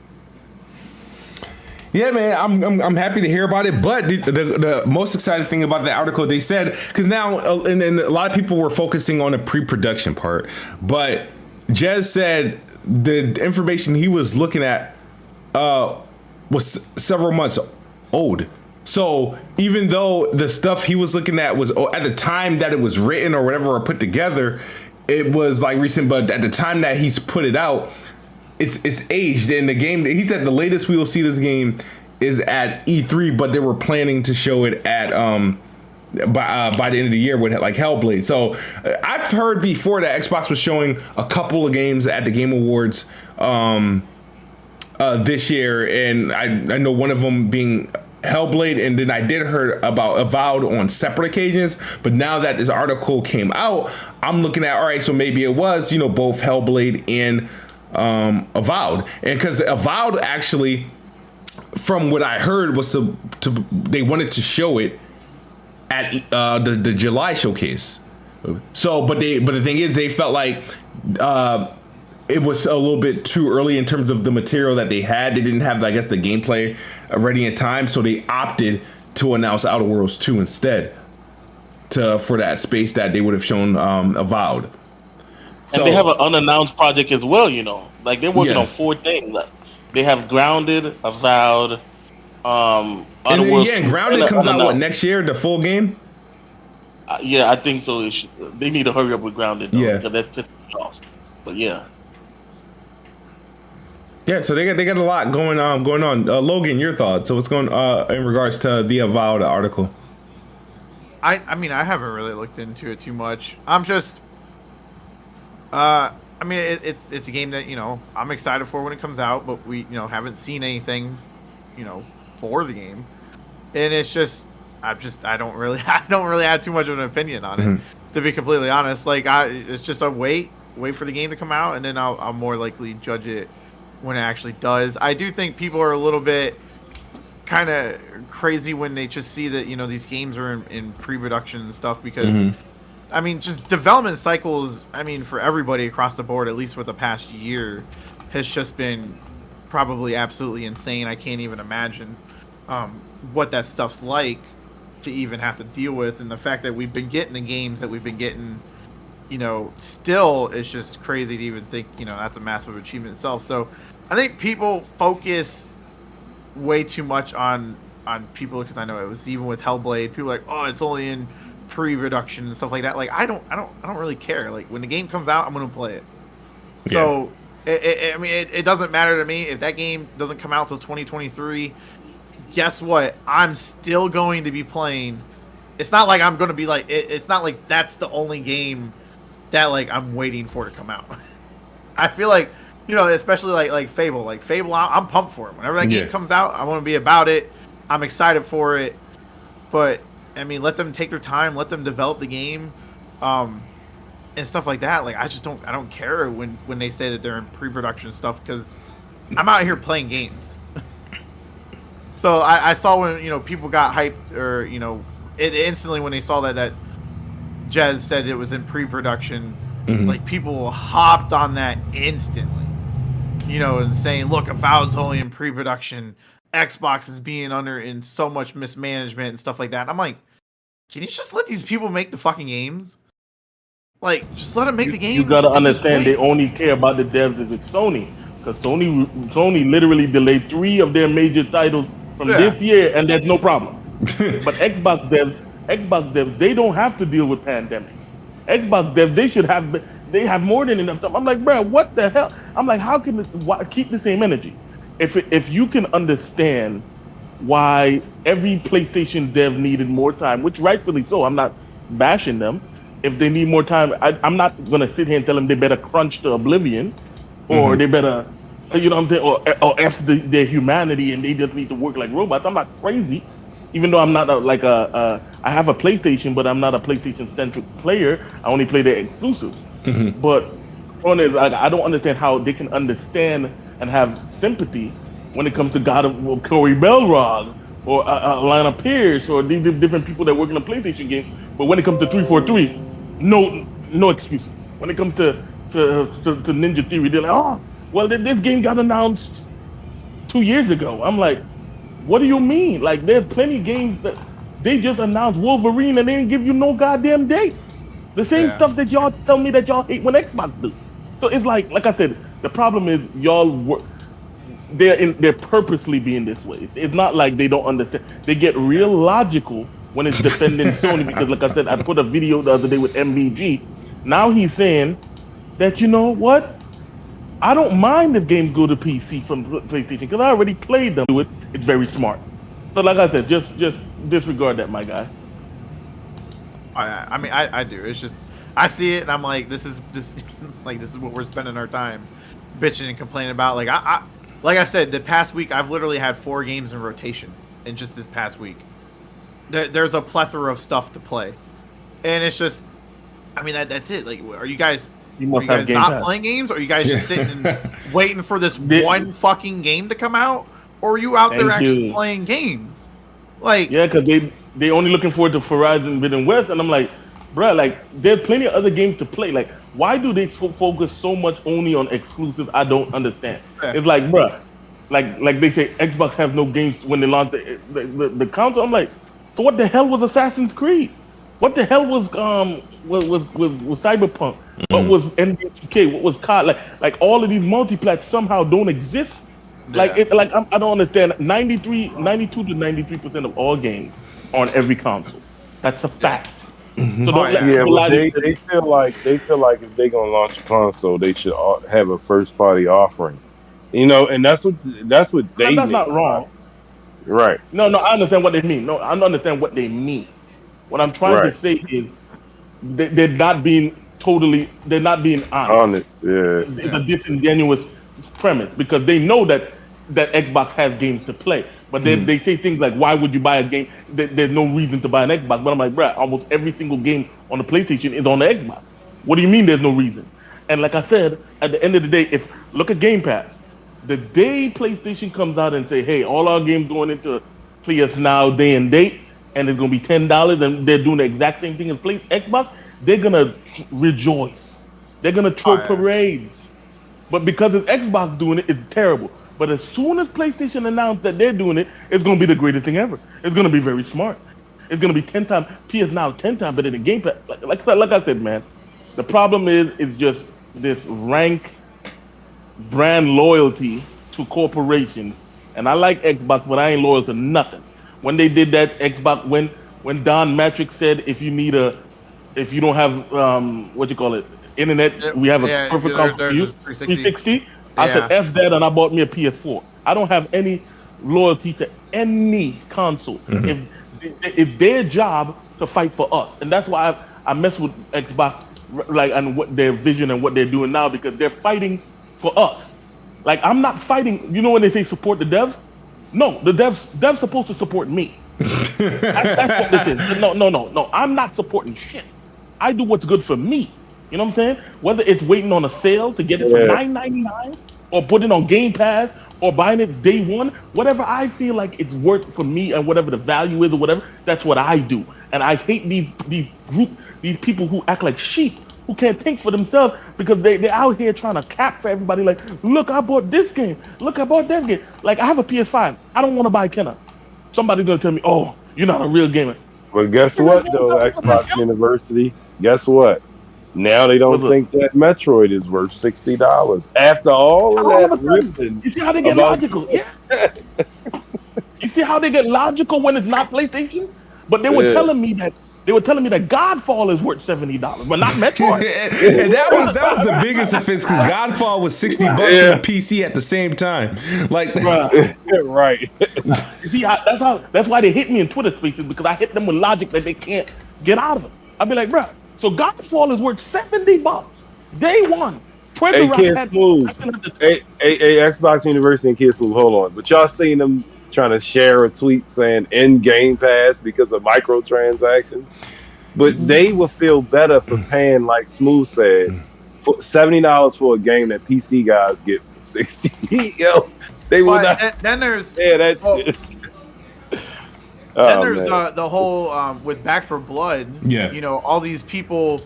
Yeah, man, I'm happy to hear about it. But the most exciting thing about the article, they said, because now and a lot of people were focusing on the pre-production part, but Jez said the information he was looking at was several months old. So even though the stuff he was looking at was at the time that it was written or whatever or put together, it was like recent. But at the time that he's put it out, it's aged. And the game, he said the latest we will see this game is at E3, but they were planning to show it at by the end of the year with like Hellblade. So I've heard before that Xbox was showing a couple of games at the Game Awards this year, and I know one of them being Hellblade, and then I did heard about Avowed on separate occasions. But now that this article came out, I'm looking at, all right, so maybe it was, you know, both Hellblade and Avowed. And because Avowed actually, from what I heard, was they wanted to show it at the July showcase. So, but the thing is, they felt like it was a little bit too early in terms of the material that they had. They didn't have, I guess, the gameplay ready in time, so they opted to announce Outer Worlds 2 instead for that space that they would have shown Avowed. So, and they have an unannounced project as well, you know. Like, they're working on 4 things. Like, they have Grounded, Avowed, and Grounded comes out, what, next year, the full game? Yeah, I think so. They need to hurry up with Grounded, though, because that's just off. But yeah. Yeah, so they got a lot going on. Logan, your thoughts? So what's going in regards to the Avowed article? I mean, I haven't really looked into it too much. I'm just, I mean, it's a game that, you know, I'm excited for when it comes out, but we, you know, haven't seen anything, you know, for the game, and it's just, I don't really have too much of an opinion on it, to be completely honest. Like, it's just a wait for the game to come out, and then I'll more likely judge it when it actually does. I do think people are a little bit kind of crazy when they just see that, you know, these games are in pre-production and stuff, because I mean, just development cycles, I mean, for everybody across the board, at least for the past year, has just been probably absolutely insane. I can't even imagine what that stuff's like to even have to deal with, and the fact that we've been getting the games that we've been getting, you know, still is just crazy to even think, you know, that's a massive achievement itself. So I think people focus way too much on people, because I know it was even with Hellblade, people are like, oh, it's only in pre-production and stuff like that. Like, I don't really care. Like, when the game comes out, I'm gonna play it. So I mean, it doesn't matter to me if that game doesn't come out till 2023. Guess what? I'm still going to be playing. It's not like I'm gonna be like, it's not like that's the only game that, like, I'm waiting for to come out. I feel like, you know, especially like Fable. Like, Fable, I'm pumped for it. Whenever that game comes out, I want to be about it. I'm excited for it. But I mean, let them take their time, let them develop the game, and stuff like that. Like, I don't care when they say that they're in pre-production stuff, because I'm out here playing games. So I saw when people got hyped, or it instantly when they saw that Jez said it was in pre-production, like people hopped on that instantly, and saying, look, Avowed's only in pre-production, Xbox is being in so much mismanagement and stuff like that. And I'm like, can you just let these people make the fucking games? Like, just let them make the games. You gotta understand, they only care about the devs with Sony, because Sony literally delayed 3 of their major titles from this year, and there's no problem. But Xbox devs, they don't have to deal with pandemics. Xbox devs, they have more than enough time. I'm like, bro, what the hell? I'm like, how can keep the same energy? If you can understand why every PlayStation dev needed more time, which rightfully so, I'm not bashing them. If they need more time, I'm not gonna sit here and tell them they better crunch to oblivion, or they better, you know what I'm saying, or F their humanity and they just need to work like robots. I'm not crazy, even though I'm not I have a PlayStation, but I'm not a PlayStation centric player. I only play their exclusives. But one is, I don't understand how they can understand and have sympathy when it comes to God of Corey Belrog or Lana Pierce or these different people that work in the PlayStation games. But when it comes to 343, no excuses. When it comes to Ninja Theory, they're like, oh, well, this game got announced 2 years ago. I'm like, what do you mean? Like, there's plenty of games that they just announced Wolverine and they didn't give you no goddamn date. The same stuff that y'all tell me that y'all hate when Xbox do. So it's like I said, the problem is they're purposely being this way. It's not like they don't understand. They get real logical when it's defending Sony, because like I said, I put a video the other day with MVG. Now he's saying that, you know what? I don't mind if games go to PC from PlayStation because I already played them. It's very smart. So like I said, just disregard that, my guy. I mean, I do. It's just, I see it and I'm like, this is what we're spending our time bitching and complaining about. Like like I said, the past week I've literally had 4 games in rotation in just this past week. There's a plethora of stuff to play, and it's just, I mean, that's it. Like, are you guys not playing games? Or are you guys just sitting and waiting for this one fucking game to come out? Or are you out there actually playing games? Like, yeah, because they only looking forward to Horizon Forbidden West, and I'm like, bruh, like, there's plenty of other games to play. Like, why do they focus so much only on exclusives? I don't understand. Yeah. It's like, bruh, like they say Xbox have no games when they launch the console. I'm like, so what the hell was Assassin's Creed? What the hell was Cyberpunk? What was NBA 2K? What was COD? Like all of these multiplat somehow don't exist. Yeah. I don't understand. 92 to 93% of all games on every console. That's a fact. So don't but they feel like if they're gonna launch a console, they should have a first party offering. And that's what they. That's not wrong. Right. No, I understand what they mean. No, I don't understand what they mean. What I'm trying to say is they're not being honest. Yeah. It's a disingenuous premise because they know that Xbox has games to play. But they say things like, why would you buy a game? There's no reason to buy an Xbox. But I'm like, bruh, almost every single game on the PlayStation is on the Xbox. What do you mean there's no reason? And like I said, at the end of the day, look at Game Pass. The day PlayStation comes out and say, hey, all our games going into PS Now day and date, and it's going to be $10, and they're doing the exact same thing as Xbox, they're going to rejoice. They're going to throw parades. But because it's Xbox doing it, it's terrible. But as soon as PlayStation announced that they're doing it, it's going to be the greatest thing ever. It's going to be very smart. It's going to be 10 times, PS Now 10 times better than Game Pass. Like I said, man, the problem is just this rank brand loyalty to corporations. And I like Xbox, but I ain't loyal to nothing. When they did that Xbox, when Don Matrix said, if you don't have, internet, we have a perfect console for you, 360. I said, F that, and I bought me a PS4. I don't have any loyalty to any console. It's their job to fight for us. And that's why I mess with Xbox, and what their vision and what they're doing now, because they're fighting for us. Like, I'm not fighting, when they say support the devs? No, the devs supposed to support me. That's what this is. No. I'm not supporting shit. I do what's good for me. You know what I'm saying? Whether it's waiting on a sale to get it for $9.99 or putting it on Game Pass or buying it day one, whatever I feel like it's worth for me and whatever the value is or whatever, that's what I do. And I hate these people who act like sheep, who can't think for themselves because they're out here trying to cap for everybody. Like, look, I bought this game. Look, I bought that game. Like, I have a PS5. I don't want to buy Kenna. Somebody's gonna tell me, oh, you're not a real gamer. Well, guess what though, Xbox University? Guess what? Now they don't think that Metroid is worth $60 after all of that ripping. You see how they get logical? Yeah. You see how they get logical when it's not PlayStation? But they were telling me that Godfall is worth $70, but not Metroid. And that was the biggest offense because Godfall was $60 on the PC at the same time. Like, right. You see, that's why they hit me in Twitter Spaces, because I hit them with logic that they can't get out of them. I'd be like, bruh, so Godfall is worth $70 day one. Hey, Kid Smooth. Hey, Xbox University and Kid Smooth, hold on. But y'all seen them trying to share a tweet saying in Game Pass because of microtransactions? But they will feel better for paying, like Smooth said, for $70 for a game that PC guys get for $60. Yo, they will not. Then there's the whole with Back for Blood. Yeah, you know, all these people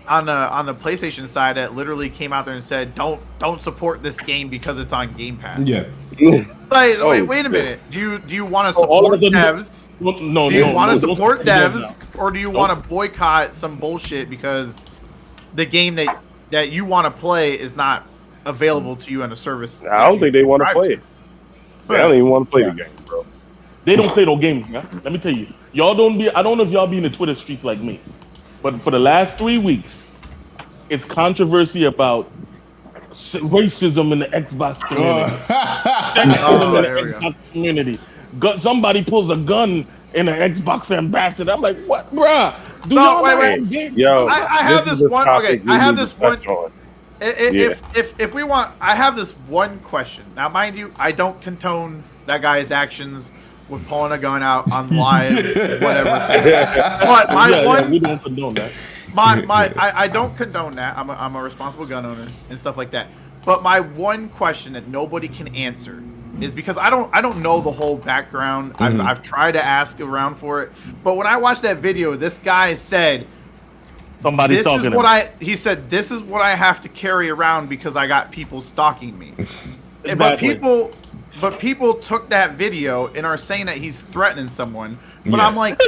on the PlayStation side that literally came out there and said, don't support this game because it's on Game Pass. Yeah. Like, wait a minute. Do you want to support devs? No. Do you want to support devs, or do you want to boycott some bullshit because the game that you want to play is not available to you on a service? I don't think they want to play it. They don't even want to play the game, bro. They don't play no games, man. Let me tell you. I don't know if y'all be in the Twitter streets like me, but for the last 3 weeks, it's controversy about racism in the Xbox community. Sexism in the Xbox community. Somebody pulls a gun in an Xbox ambassador. I'm like, what, bruh? Wait. Yo, I have this one. Okay, I have this one. If we want, I have this one question. Now, mind you, I don't condone that guy's actions with pulling a gun out on live, whatever. But we don't condone that. I don't condone that. I'm a responsible gun owner and stuff like that. But my one question that nobody can answer is because I don't know the whole background. Mm-hmm. I've tried to ask around for it, but when I watched that video, this guy said, "Somebody's talking." He said, "This is what I have to carry around because I got people stalking me." Exactly. But people took that video and are saying that he's threatening someone. But I'm like,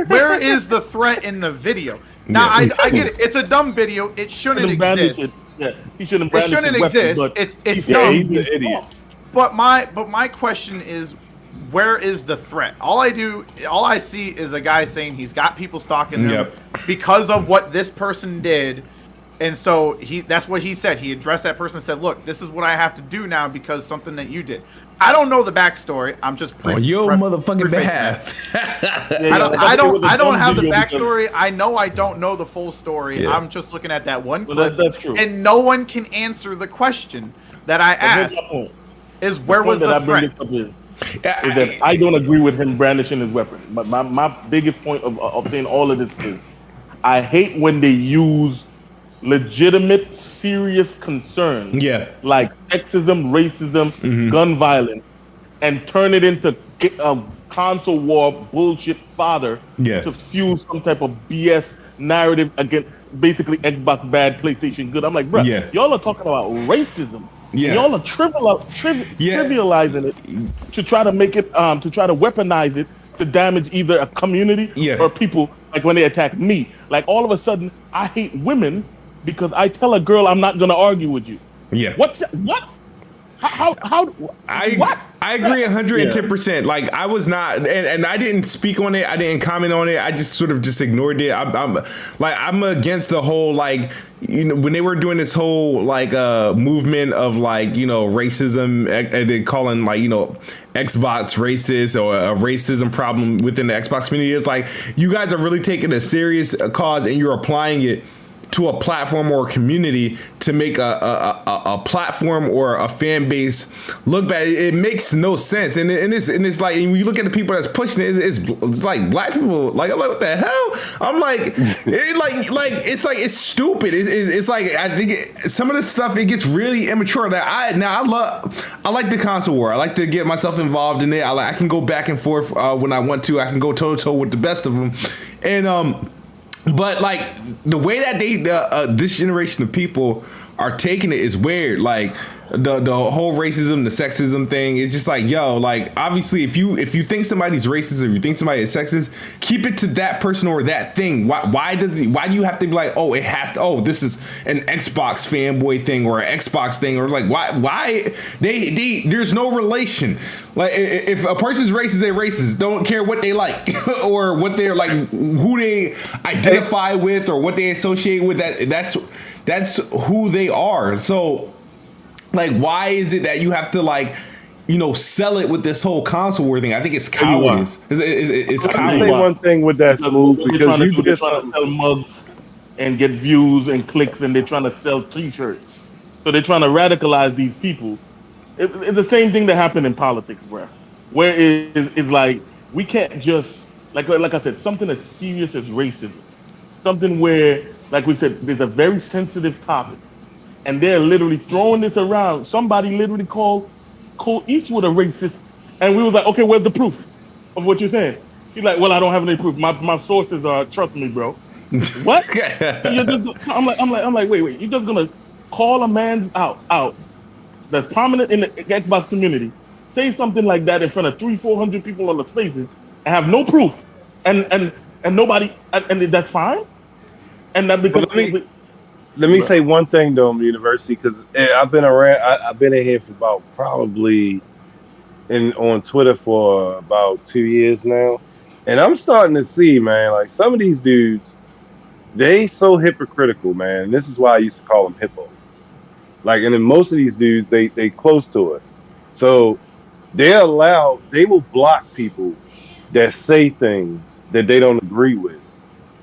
where is the threat in the video? Now, I get it. It's a dumb video. It shouldn't exist. He shouldn't. It shouldn't exist. It's dumb. He's an idiot. But my question is, where is the threat? All I see is a guy saying he's got people stalking him because of what this person did. And so that's what he said. He addressed that person and said, look, this is what I have to do now because something that you did. I don't know the backstory. I'm just on your motherfucking behalf. I don't have the backstory. I know I don't know the full story. I'm just looking at that one clip. That's true. And no one can answer the question that I asked. Is where was the threat? Is that I don't agree with him brandishing his weapon. But my biggest point of saying all of this is I hate when they use legitimate, serious concerns like sexism, racism, gun violence, and turn it into console war bullshit fodder to fuel some type of BS narrative against basically Xbox bad, PlayStation good. I'm like, bro, y'all are talking about racism. Y'all are trivializing it to try to make it, to try to weaponize it to damage either a community or people. Like when they attack me, like all of a sudden I hate women because I tell a girl I'm not gonna argue with you. What? How? I agree 110%. Like I was not, and I didn't speak on it. I didn't comment on it. I just sort of just ignored it. I'm against the whole like, you know, when they were doing this whole like movement of like, you know, racism and they calling like, you know, Xbox racist or a racism problem within the Xbox community. It's like you guys are really taking a serious cause and you're applying it to a platform or a community to make a platform or a fan base look bad. It makes no sense, and it's like, and when you look at the people that's pushing it, it's like black people. Like, I'm like, what the hell? I'm like, it's stupid. It's like, I think some of this stuff, it gets really immature. That I like the console war. I like to get myself involved in it. I can go back and forth when I want to. I can go toe to toe with the best of them, and but like the way that this generation of people are taking it is weird. Like the whole racism, the sexism thing. It's just like, yo, like, obviously if you think somebody's racist or you think somebody is sexist, keep it to that person or that thing. Why do you have to be like, oh, it has to, oh, this is an Xbox fanboy thing or an Xbox thing, or like why there's no relation. Like, if a person's racist, they're racist. Don't care what they like or what they're like, who they identify with or what they associate with. That's who they are. So, like, why is it that you have to, like, sell it with this whole console war thing? I think it's cowardice. It's cowardice. I'll say one thing with that, Smooth, because they're trying to sell mugs and get views and clicks, and they're trying to sell T-shirts. So they're trying to radicalize these people. It's the same thing that happened in politics, bro. Where it's like, we can't just, like I said, something as serious as racism. Something where, like we said, there's a very sensitive topic. And they're literally throwing this around. Somebody literally called Cole Eastwood a racist. And we was like, okay, where's the proof of what you're saying? He's like, well, I don't have any proof. My sources are, trust me, bro. What? I'm like, wait. You're just going to call a man out that's prominent in the Xbox community, say something like that in front of 300-400 people on the spaces and have no proof. And nobody, and that's fine? And that becomes... Let me say one thing though, University, because I've been around. I've been in here for about probably on Twitter for about 2 years now, and I'm starting to see, man, like some of these dudes, they so hypocritical, man. And this is why I used to call them hippos. Like, and then most of these dudes, they close to us, so they will block people that say things that they don't agree with.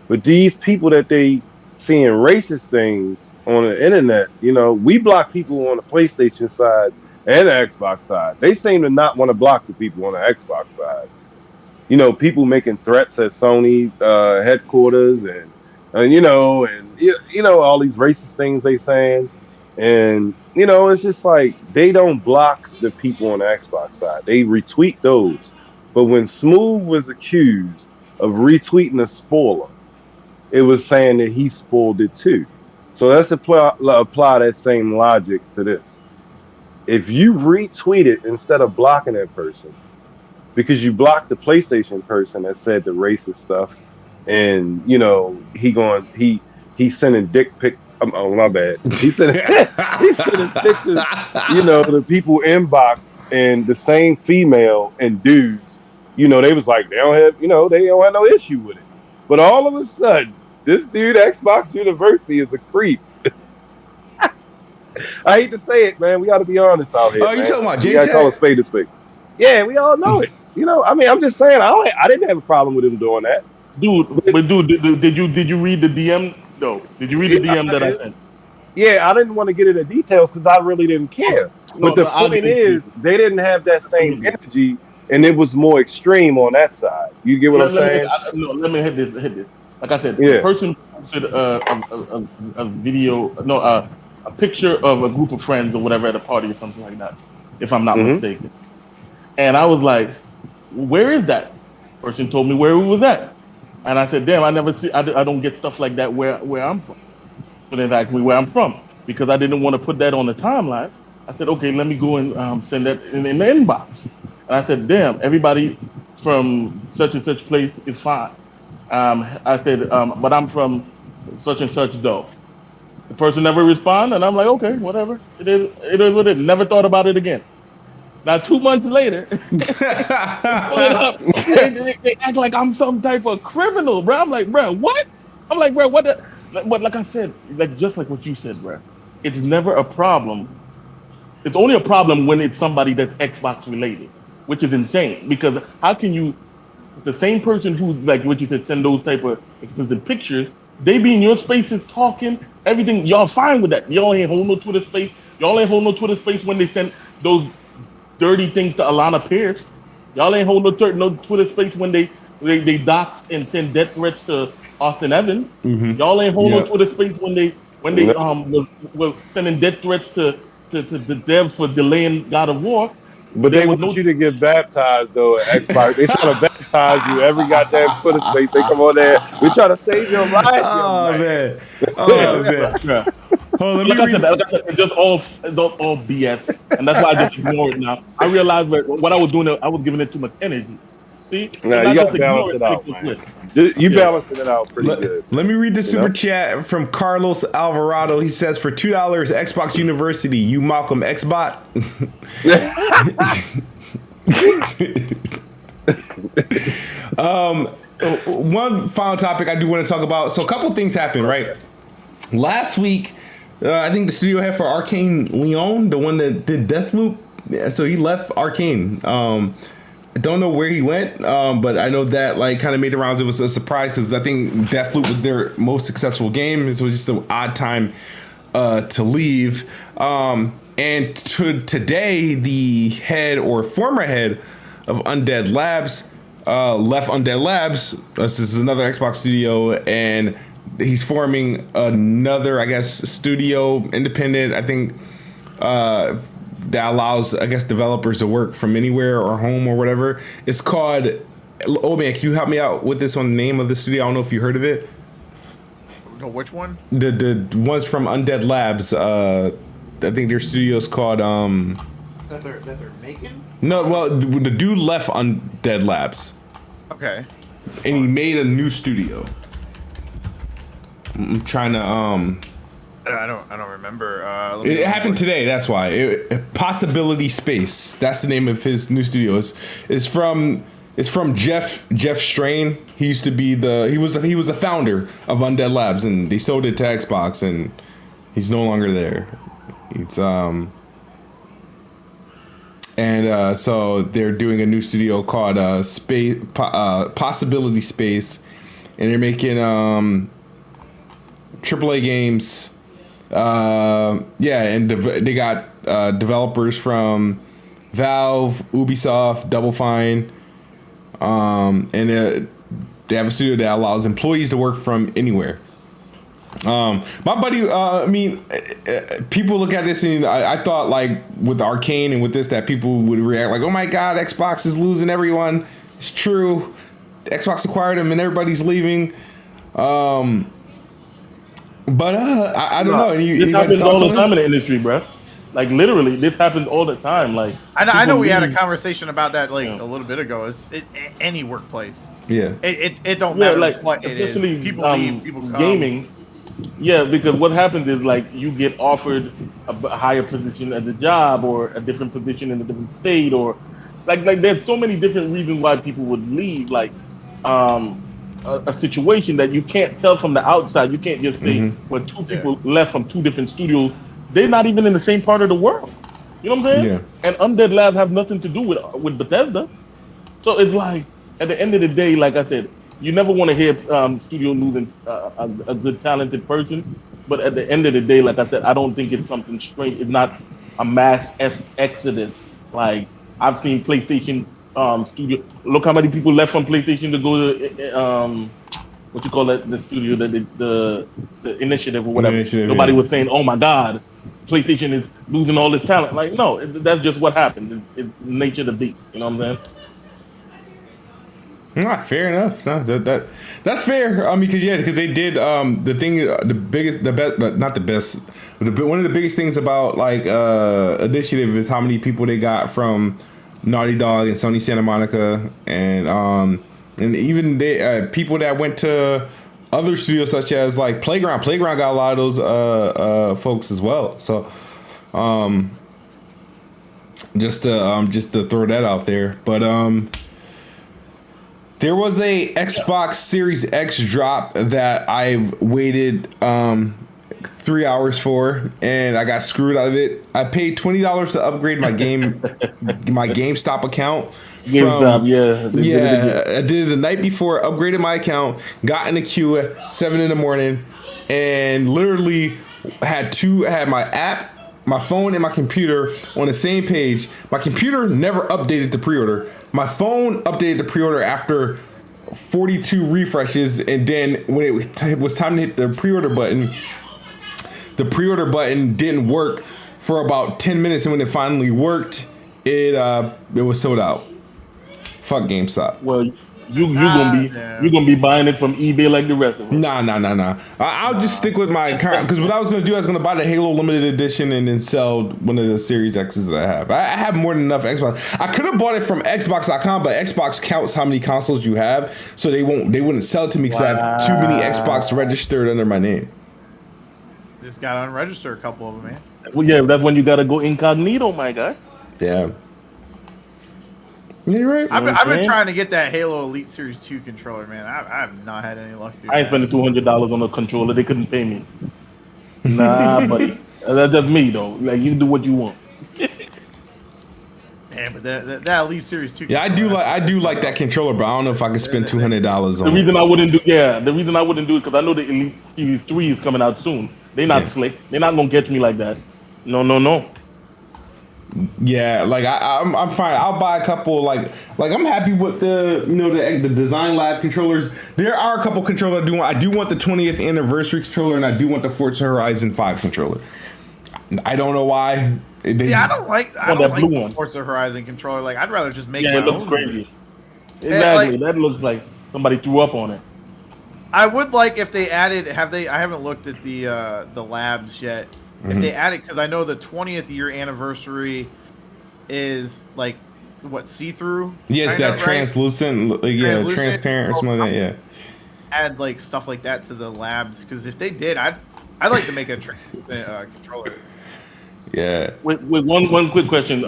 But these people that they seeing racist things on the internet, we block people on the PlayStation side and the Xbox side. They seem to not want to block the people on the Xbox side. People making threats at Sony headquarters and all these racist things they saying. And, it's just like they don't block the people on the Xbox side. They retweet those. But when Smooth was accused of retweeting a spoiler, it was saying that he spoiled it too. So let's apply that same logic to this. If you retweet it instead of blocking that person, because you blocked the PlayStation person that said the racist stuff, and he's sending dick pic. Oh, my bad. He's sending pictures, the people inbox, and the same female and dudes, they was like, they don't have no issue with it. But all of a sudden, this dude, Xbox University, is a creep. I hate to say it, man. We got to be honest out here. Oh, you talking about J-Tech? You got to call a spade a spade. Yeah, we all know it. I'm just saying, I didn't have a problem with him doing that. Dude, did you read the DM? No. Did you read the DM that I sent? Yeah, I didn't want to get into details because I really didn't care. But the point is, they didn't have that same energy, and it was more extreme on that side. You get what I'm saying? Let me hit this. Like I said, the person posted a video, a picture of a group of friends or whatever at a party or something like that, if I'm not mistaken. And I was like, where is that? Person told me where it was at. And I said, damn, I don't get stuff like that where I'm from. But they asked me where I'm from because I didn't want to put that on the timeline. I said, okay, let me go and send that in the inbox. And I said, damn, everybody from such and such place is fine. I said, but I'm from such and such though. The person never responded, and I'm like, okay, whatever. It is what it is. Never thought about it again. Now 2 months later, they act like I'm some type of criminal, bro. I'm like, bro, what? I'm like, bro, what? Like I said, like just like what you said, bro. It's never a problem. It's only a problem when it's somebody that's Xbox related, which is insane. Because how can you, the same person who, like what you said, send those type of expensive pictures, They be in your spaces talking, everything. Y'all fine with that. Y'all ain't hold no Twitter space. Y'all ain't hold no Twitter space when they sent those dirty things to Alana Pierce. Y'all ain't hold no Twitter space when they doxed and send death threats to Austin Evans. Y'all ain't hold no Yep. Twitter space when they was sending death threats to the devs for delaying God of War. But There they was want no. you to get baptized though at Xbox. They trying to baptize you every goddamn Twitter space. They come on there. We try to save your life, young Oh man. man. Oh man. Yeah. Hold on, let Like me I said, read. it's just all BS, and that's why I just ignore it now. I realized that what I was doing, I was giving it too much energy. See, so Nah, now you just gotta balance ignore it, it click out, the man. switch. You Yeah. balancing it out pretty good, Let man. me read the You super know? chat from Carlos Alvarado. He says, for $2, Xbox University, you Malcolm Xbot. One final topic I do want to talk about. So a couple things happened, right? Last week, I think the studio head for Arcane Leon, the one that did Deathloop, yeah, so he left Arcane. I don't know where he went, but I know that like kind of made the rounds. It was a surprise because I think Deathloop was their most successful game. So it was just an odd time to leave. And today, the head or former head of Undead Labs left Undead Labs. This is another Xbox studio, and he's forming another, I guess, studio, independent. I think that allows, I guess, developers to work from anywhere or home or whatever. It's called. Oh man, can you help me out with this one? The name of the studio? I don't know if you heard of it. No, which one? The ones from Undead Labs. I think their studio's called. That they're making? No, well, the dude left Undead Labs, Okay. and he made a new studio. I'm trying to I don't remember. It happened today. That's why. Possibility Space. That's the name of his new studio. It's from Jeff Strain. He used to be he was a founder of Undead Labs, and they sold it to Xbox, and he's no longer there. It's so they're doing a new studio called Possibility Space, and they're making AAA games. And they got developers from Valve, Ubisoft, Double Fine, and they have a studio that allows employees to work from anywhere. My buddy, people look at this and I thought like with Arcane and with this that people would react like, oh my god, Xbox is losing everyone. It's true. Xbox acquired them and everybody's leaving. But I don't know. This happens all the time in the industry, bro. Like literally, this happens all the time. Like I know we had a conversation about that like a little bit ago. Any workplace. Yeah. It don't matter like what it is. especially People leave, people come. gaming. Yeah, because what happens is like you get offered a higher position at the job or a different position in a different state or like there's so many different reasons why people would leave. Like a situation that you can't tell from the outside. You can't just say when two people left from two different studios, they're not even in the same part of the world. You know what I'm saying? Yeah. And Undead Labs have nothing to do with Bethesda. So it's like at the end of the day, like I said, you never want to hear studio losing a good talented person. But at the end of the day, like I said, I don't think it's something strange. It's not a mass exodus. Like I've seen PlayStation studio. Look how many people left from PlayStation to go to what you call it, the studio, the initiative or whatever. Initiative, Nobody yeah. was saying, "Oh my God, PlayStation is losing all this talent." Like, no, that's just what happened. It's nature of the beast. You know what I'm saying? Not fair enough. No, that's fair. I mean, because they did the thing, the biggest, the best, but not the best. One of the biggest things about like initiative is how many people they got from Naughty Dog and Sony Santa Monica, and even they people that went to other studios such as like Playground. Playground got a lot of those folks as well. So just to throw that out there, but there was a Xbox Series X drop that I've waited 3 hours for, and I got screwed out of it. I paid $20 to upgrade my GameStop account GameStop, yeah. They did it again. I did it the night before, upgraded my account, got in the queue at 7 in the morning, and literally had my app, my phone, and my computer on the same page. My computer never updated the pre-order. My phone updated the pre-order after 42 refreshes, and then when it was time to hit the pre-order button didn't work for about 10 minutes, and when it finally worked, it was sold out. Fuck GameStop. Well, you gonna be buying it from eBay like the rest of them. Nah. I'll just stick with my current, because what I was gonna do, I was gonna buy the Halo limited edition and then sell one of the Series X's that I have. I have more than enough Xbox. I could have bought it from Xbox.com, but Xbox counts how many consoles you have, so they wouldn't sell it to me because I have too many Xbox registered under my name. Just got unregistered a couple of them, man. Well, yeah, that's when you gotta go incognito, my guy. Yeah. You're right. I've been trying to get that Halo Elite Series 2 controller, man. I have not had any luck. I ain't spending $200 on a controller. They couldn't pay me. Nah, buddy. That's just me, though. Like, you do what you want. Yeah, but that Elite Series 2. Yeah, I do like that controller, but I don't know if I can spend $200 on The it. reason I wouldn't do it because I know the Elite Series 3 is coming out soon. They not slick. They're not gonna get me like that. No. Yeah, like I'm fine. I'll buy a couple. Like I'm happy with the Design Lab controllers. There are a couple controllers I do want. I do want the 20th anniversary controller, and I do want the Forza Horizon 5 controller. I don't know why. I don't like blue one. the Forza Horizon controller. Like, I'd rather just make Yeah, my it looks own. crazy. Exactly. Like, that looks like somebody threw up on it. I would like if they added. I haven't looked at the labs yet. If they added, because I know the 20th year anniversary is like what, see-through? Yes, that translucent, transparent or something like that. Yeah. Add like stuff like that to the labs, because if they did, I'd like to make a controller. Yeah. With one quick question,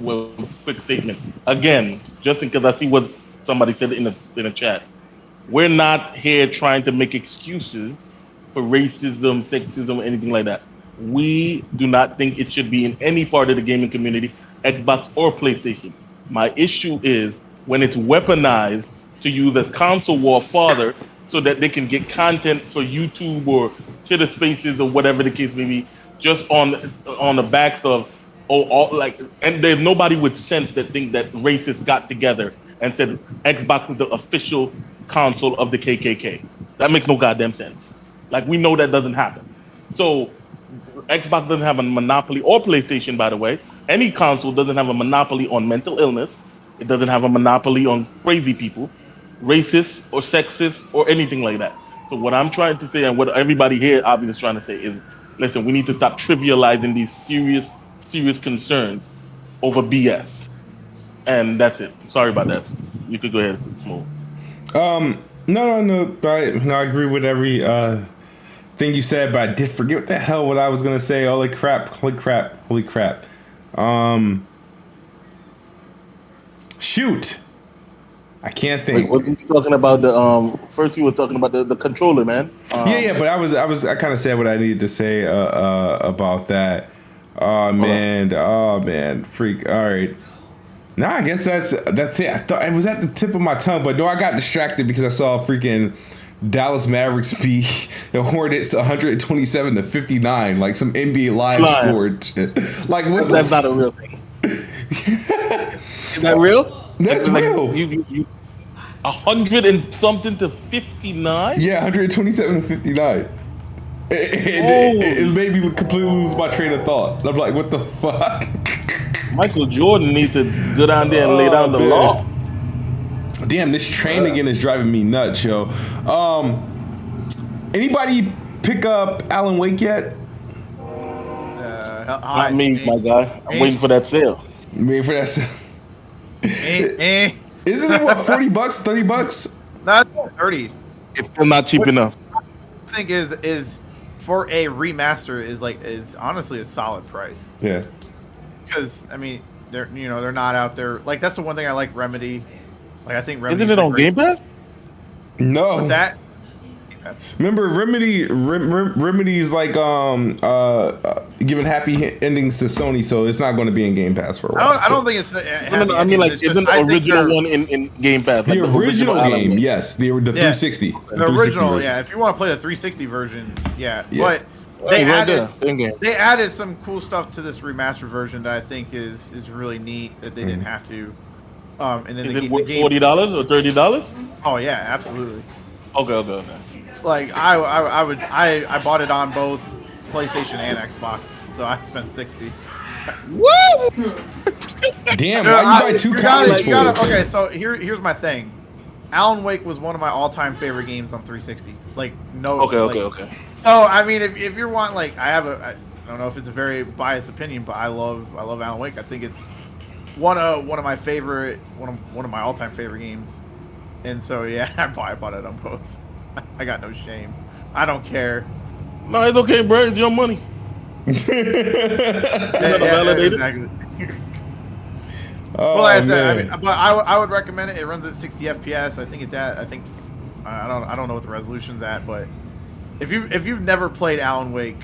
with a quick statement. Again, just because I see what somebody said in the chat, we're not here trying to make excuses for racism, sexism, or anything like that. We do not think it should be in any part of the gaming community, Xbox or PlayStation. My issue is when it's weaponized to use as console war fodder so that they can get content for YouTube or Twitter Spaces or whatever the case may be, just on the backs of and there's nobody with sense that think that racists got together and said Xbox is the official console of the KKK. That makes no goddamn sense. Like, we know that doesn't happen. So Xbox doesn't have a monopoly, or PlayStation, by the way. Any console doesn't have a monopoly on mental illness. It doesn't have a monopoly on crazy people, racist or sexist or anything like that. So what I'm trying to say, and what everybody here obviously is trying to say, is, listen, we need to stop trivializing these serious concerns over BS. And that's it. Sorry about that. You could go ahead and move. No. I agree with every thing you said, but I did forget what the hell what I was gonna say. Holy crap. Shoot. I can't think. Wait, what you talking about? First you were talking about the controller, man. But I kind of said what I needed to say about that. Oh man, freak. All right. Nah, I guess that's it. I thought it was at the tip of my tongue, but no, I got distracted because I saw freaking Dallas Mavericks beat the Hornets 127-59, like some NBA Live scored. Like, what? That's not a real thing. Is that real? That's real. Like, you 100 and something to 59? Yeah, 127-59. It made me completely lose my train of thought. I'm like, what the fuck? Michael Jordan needs to go down there and lay down the law. Damn, this train again is driving me nuts, yo. Anybody pick up Alan Wake yet? Not me, my guy. I'm waiting for that sale. Waiting for that sale. Isn't it what, $40, $30? Not 30. It's still not cheap enough. I think is for a remaster is honestly a solid price. Yeah. Because I mean they're not out there, like, that's the one thing I like Remedy. Like, I think Remedy. Isn't it on Game Pass? No. What's that? Pass. Remember, Remedy's like giving happy endings to Sony, so it's not going to be in Game Pass for a while. I don't think it's. I mean, like, isn't the original one in Game Pass? Like the original game, Alan yes, the 360. The original, yeah. If you want to play the 360 version, yeah. But They added some cool stuff to this remastered version that I think is really neat that they didn't have to. And then is it worth $40 or $30? Oh yeah, absolutely. Okay. Like I bought it on both PlayStation and Xbox, so I spent $60. Woo! Damn, why you buy two copies for it? Okay, so here's my thing. Alan Wake was one of my all-time favorite games on 360. Like no. Okay. Oh, I mean, if you're wanting, like, I don't know if it's a very biased opinion, but I love Alan Wake. I think it's one of my favorite, one of my all-time favorite games. And so yeah, I bought it on both. I got no shame. I don't care. No, it's okay, bro. It's your money. Yeah, exactly. Oh, Well, like I said, man. but I would recommend it. It runs at 60 FPS. I think it's at. I don't know what the resolution's at, but if you've never played Alan Wake,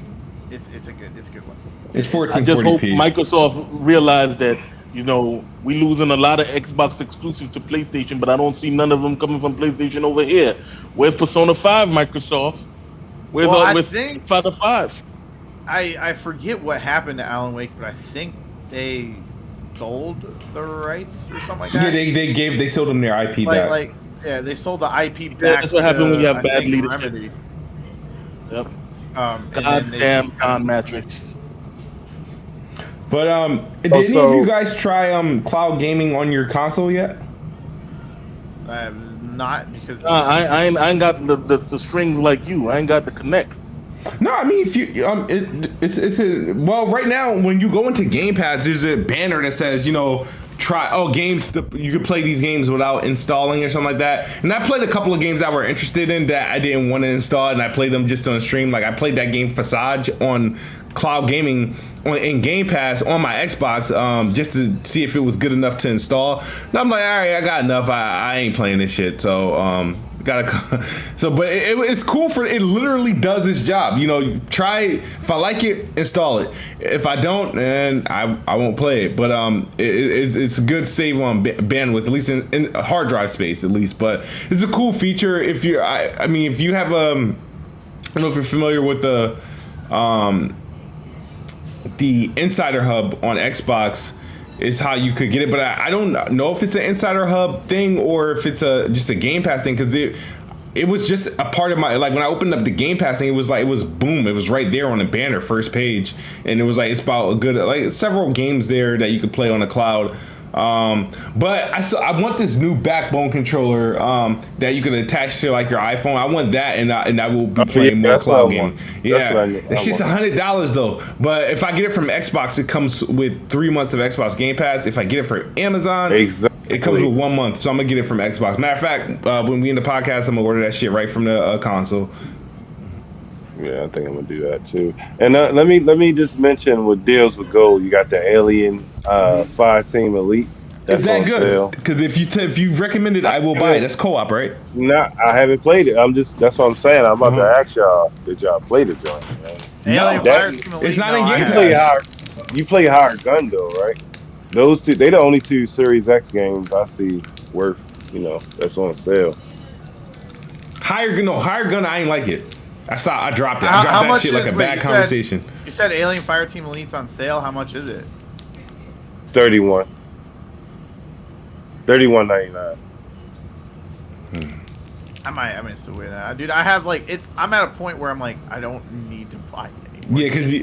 it's a good one. It's I just hope 1440p. Microsoft realized that, you know, we losing a lot of Xbox exclusives to PlayStation, but I don't see none of them coming from PlayStation over here. Where's Persona 5, Microsoft? Where's Father 5? I forget what happened to Alan Wake, but I think they sold the rights or something like that. Yeah, they sold them their IP back. They sold the IP back. That's what happened when you have bad leadership. Remedy. Yep. Goddamn Con Matrix. But did any of you guys try cloud gaming on your console yet? I have not, because I ain't got the strings like you. I ain't got the connect. No, I mean, if you well, right now when you go into Game Pass, there's a banner that says, you know, you could play these games without installing or something like that. And I played a couple of games I were interested in that I didn't want to install, and I played them just on stream. Like I played that game Facade on cloud gaming in Game Pass on my Xbox, just to see if it was good enough to install. And I'm like, all right, I got enough. I ain't playing this shit. So but it's cool it literally does its job. You know, try, if I like it, install it. If I don't, then I won't play it. But it's a good save on bandwidth, at least in hard drive space, at least. But it's a cool feature. If you if you have I don't know if you're familiar with the Insider Hub on Xbox is how you could get it, but I don't know if it's an Insider Hub thing or if it's just a Game Pass thing, because it was just a part of my, like, when I opened up the Game Pass thing, it was boom, it was right there on the banner, first page, and it was like, it's about a good, like, several games there that you could play on the cloud. But I want this new Backbone controller that you can attach to like your iPhone. I want that, and I will be playing more cloud gaming. Yeah, it's just $100 though. But if I get it from Xbox, it comes with 3 months of Xbox Game Pass. If I get it from Amazon, it comes with 1 month. So I'm gonna get it from Xbox. Matter of fact, when we end the podcast, I'm gonna order that shit right from the console. Yeah, I think I'm gonna do that too. And let me just mention with deals with gold, you got the Alien Fireteam Elite. That's is that good? Because if you recommend it, I will buy it. That's co-op, right? No, I haven't played it. That's what I'm saying. I'm about to ask y'all, did y'all play the joint? Man? It's not in Game Pass. You play Higher Gun though, right? Those two, they the only two Series X games I see worth, that's on sale. Higher Gun, I ain't like it. I dropped it. I dropped that shit like a bad conversation. You said Alien Fireteam Elite's on sale. How much is it? $31. $31.99. I might still wait that, dude. I have I'm at a point where I'm like, I don't need to buy it anymore. Yeah, because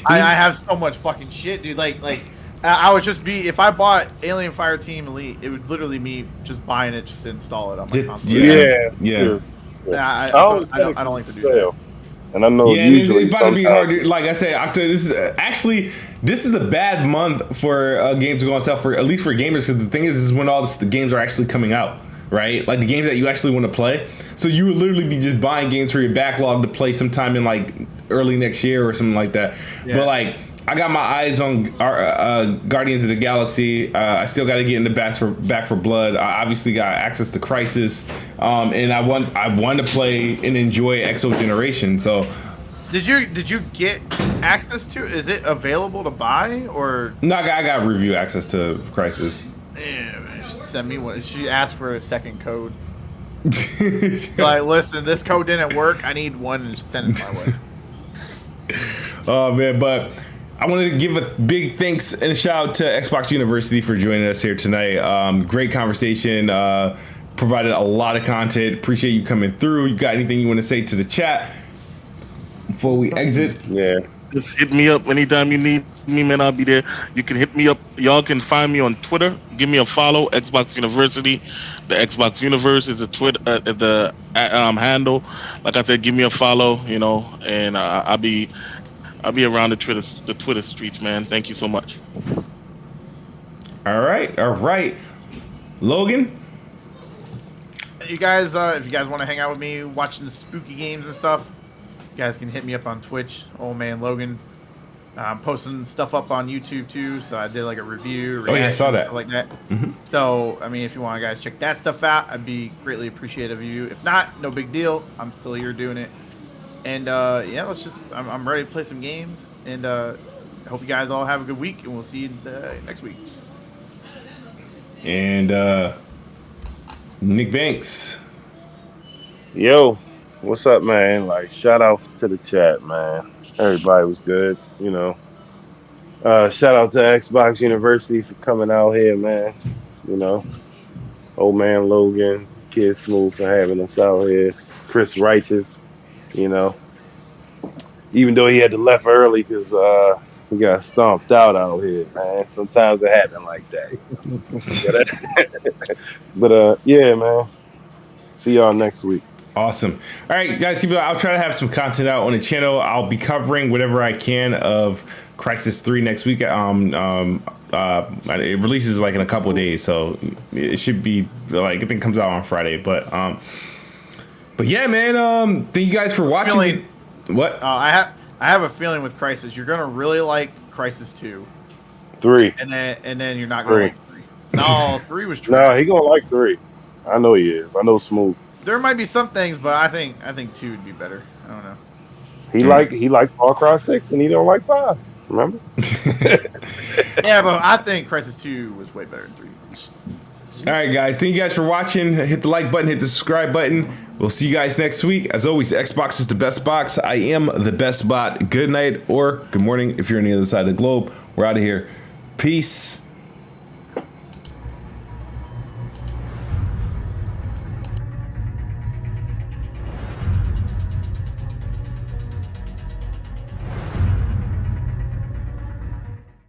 I have so much fucking shit, dude. I would just be, if I bought Alien Fireteam Elite, it would literally be just buying it just to install it on my console. Yeah. I don't like to do that. And I know usually it's about to be hard. Like I said, October. This is a bad month for games to go on sale for, at least for gamers, because the thing is when all the games are actually coming out, right? Like the games that you actually want to play. So you would literally be just buying games for your backlog to play sometime in like early next year or something like that. Yeah. But I got my eyes on Guardians of the Galaxy. I still got to get into Back for Blood. I obviously got access to Crisis, and I want to play and enjoy Exo Generation. So, did you get access to? Is it available to buy or? No, I got review access to Crisis. Yeah, send me one. She asked for a second code. Like, listen, this code didn't work. I need one and send it my way. Oh man, but I want to give a big thanks and a shout out to Xbox University for joining us here tonight. Great conversation. Provided a lot of content. Appreciate you coming through. You got anything you want to say to the chat before we exit? Yeah. Just hit me up anytime you need me, man. I'll be there. You can hit me up. Y'all can find me on Twitter. Give me a follow. Xbox University. The Xbox Universe is the Twitter, handle. Like I said, give me a follow. You know, and I'll be around the Twitter streets, man. Thank you so much. All right, Logan. You guys, if you guys want to hang out with me watching the spooky games and stuff, you guys can hit me up on Twitch, Ole Man Logan. I'm posting stuff up on YouTube too, so I did like a review. Oh yeah, I saw that. Like that. Mm-hmm. So, I mean, if you want guys check that stuff out, I'd be greatly appreciative of you. If not, no big deal. I'm still here doing it. And yeah, I'm ready to play some games. And I hope you guys all have a good week, and we'll see you next week. And NickBanks. Yo, what's up, man? Like, shout out to the chat, man. Everybody was good, you know. Shout out to Xbox University for coming out here, man. You know, Ole Man Logan, Kid Smooth for having us out here. Chris Righteous, you know. Even though he had to left early because he got stomped out here, man. Sometimes it happens like that. But yeah, man. See y'all next week. Awesome. All right, guys, I'll try to have some content out on the channel. I'll be covering whatever I can of Crisis 3 next week. It releases like in a couple of days, so it should be like, I think it comes out on Friday. But yeah, man. Thank you guys for watching. What? I have a feeling with Crisis, you're gonna really like Crisis 2. 3. And then you're not gonna like 3. No, 3 was true. No, he gonna like 3. I know he is. I know Smooth. There might be some things, but I think 2 would be better. I don't know. He liked Far Cry 6 and he don't like 5. Remember? Yeah, but I think Crisis 2 was way better than 3. All right, guys. Thank you guys for watching. Hit the like button. Hit the subscribe button. We'll see you guys next week. As always, Xbox is the best box. I am the best bot. Good night or good morning if you're on the other side of the globe. We're out of here. Peace.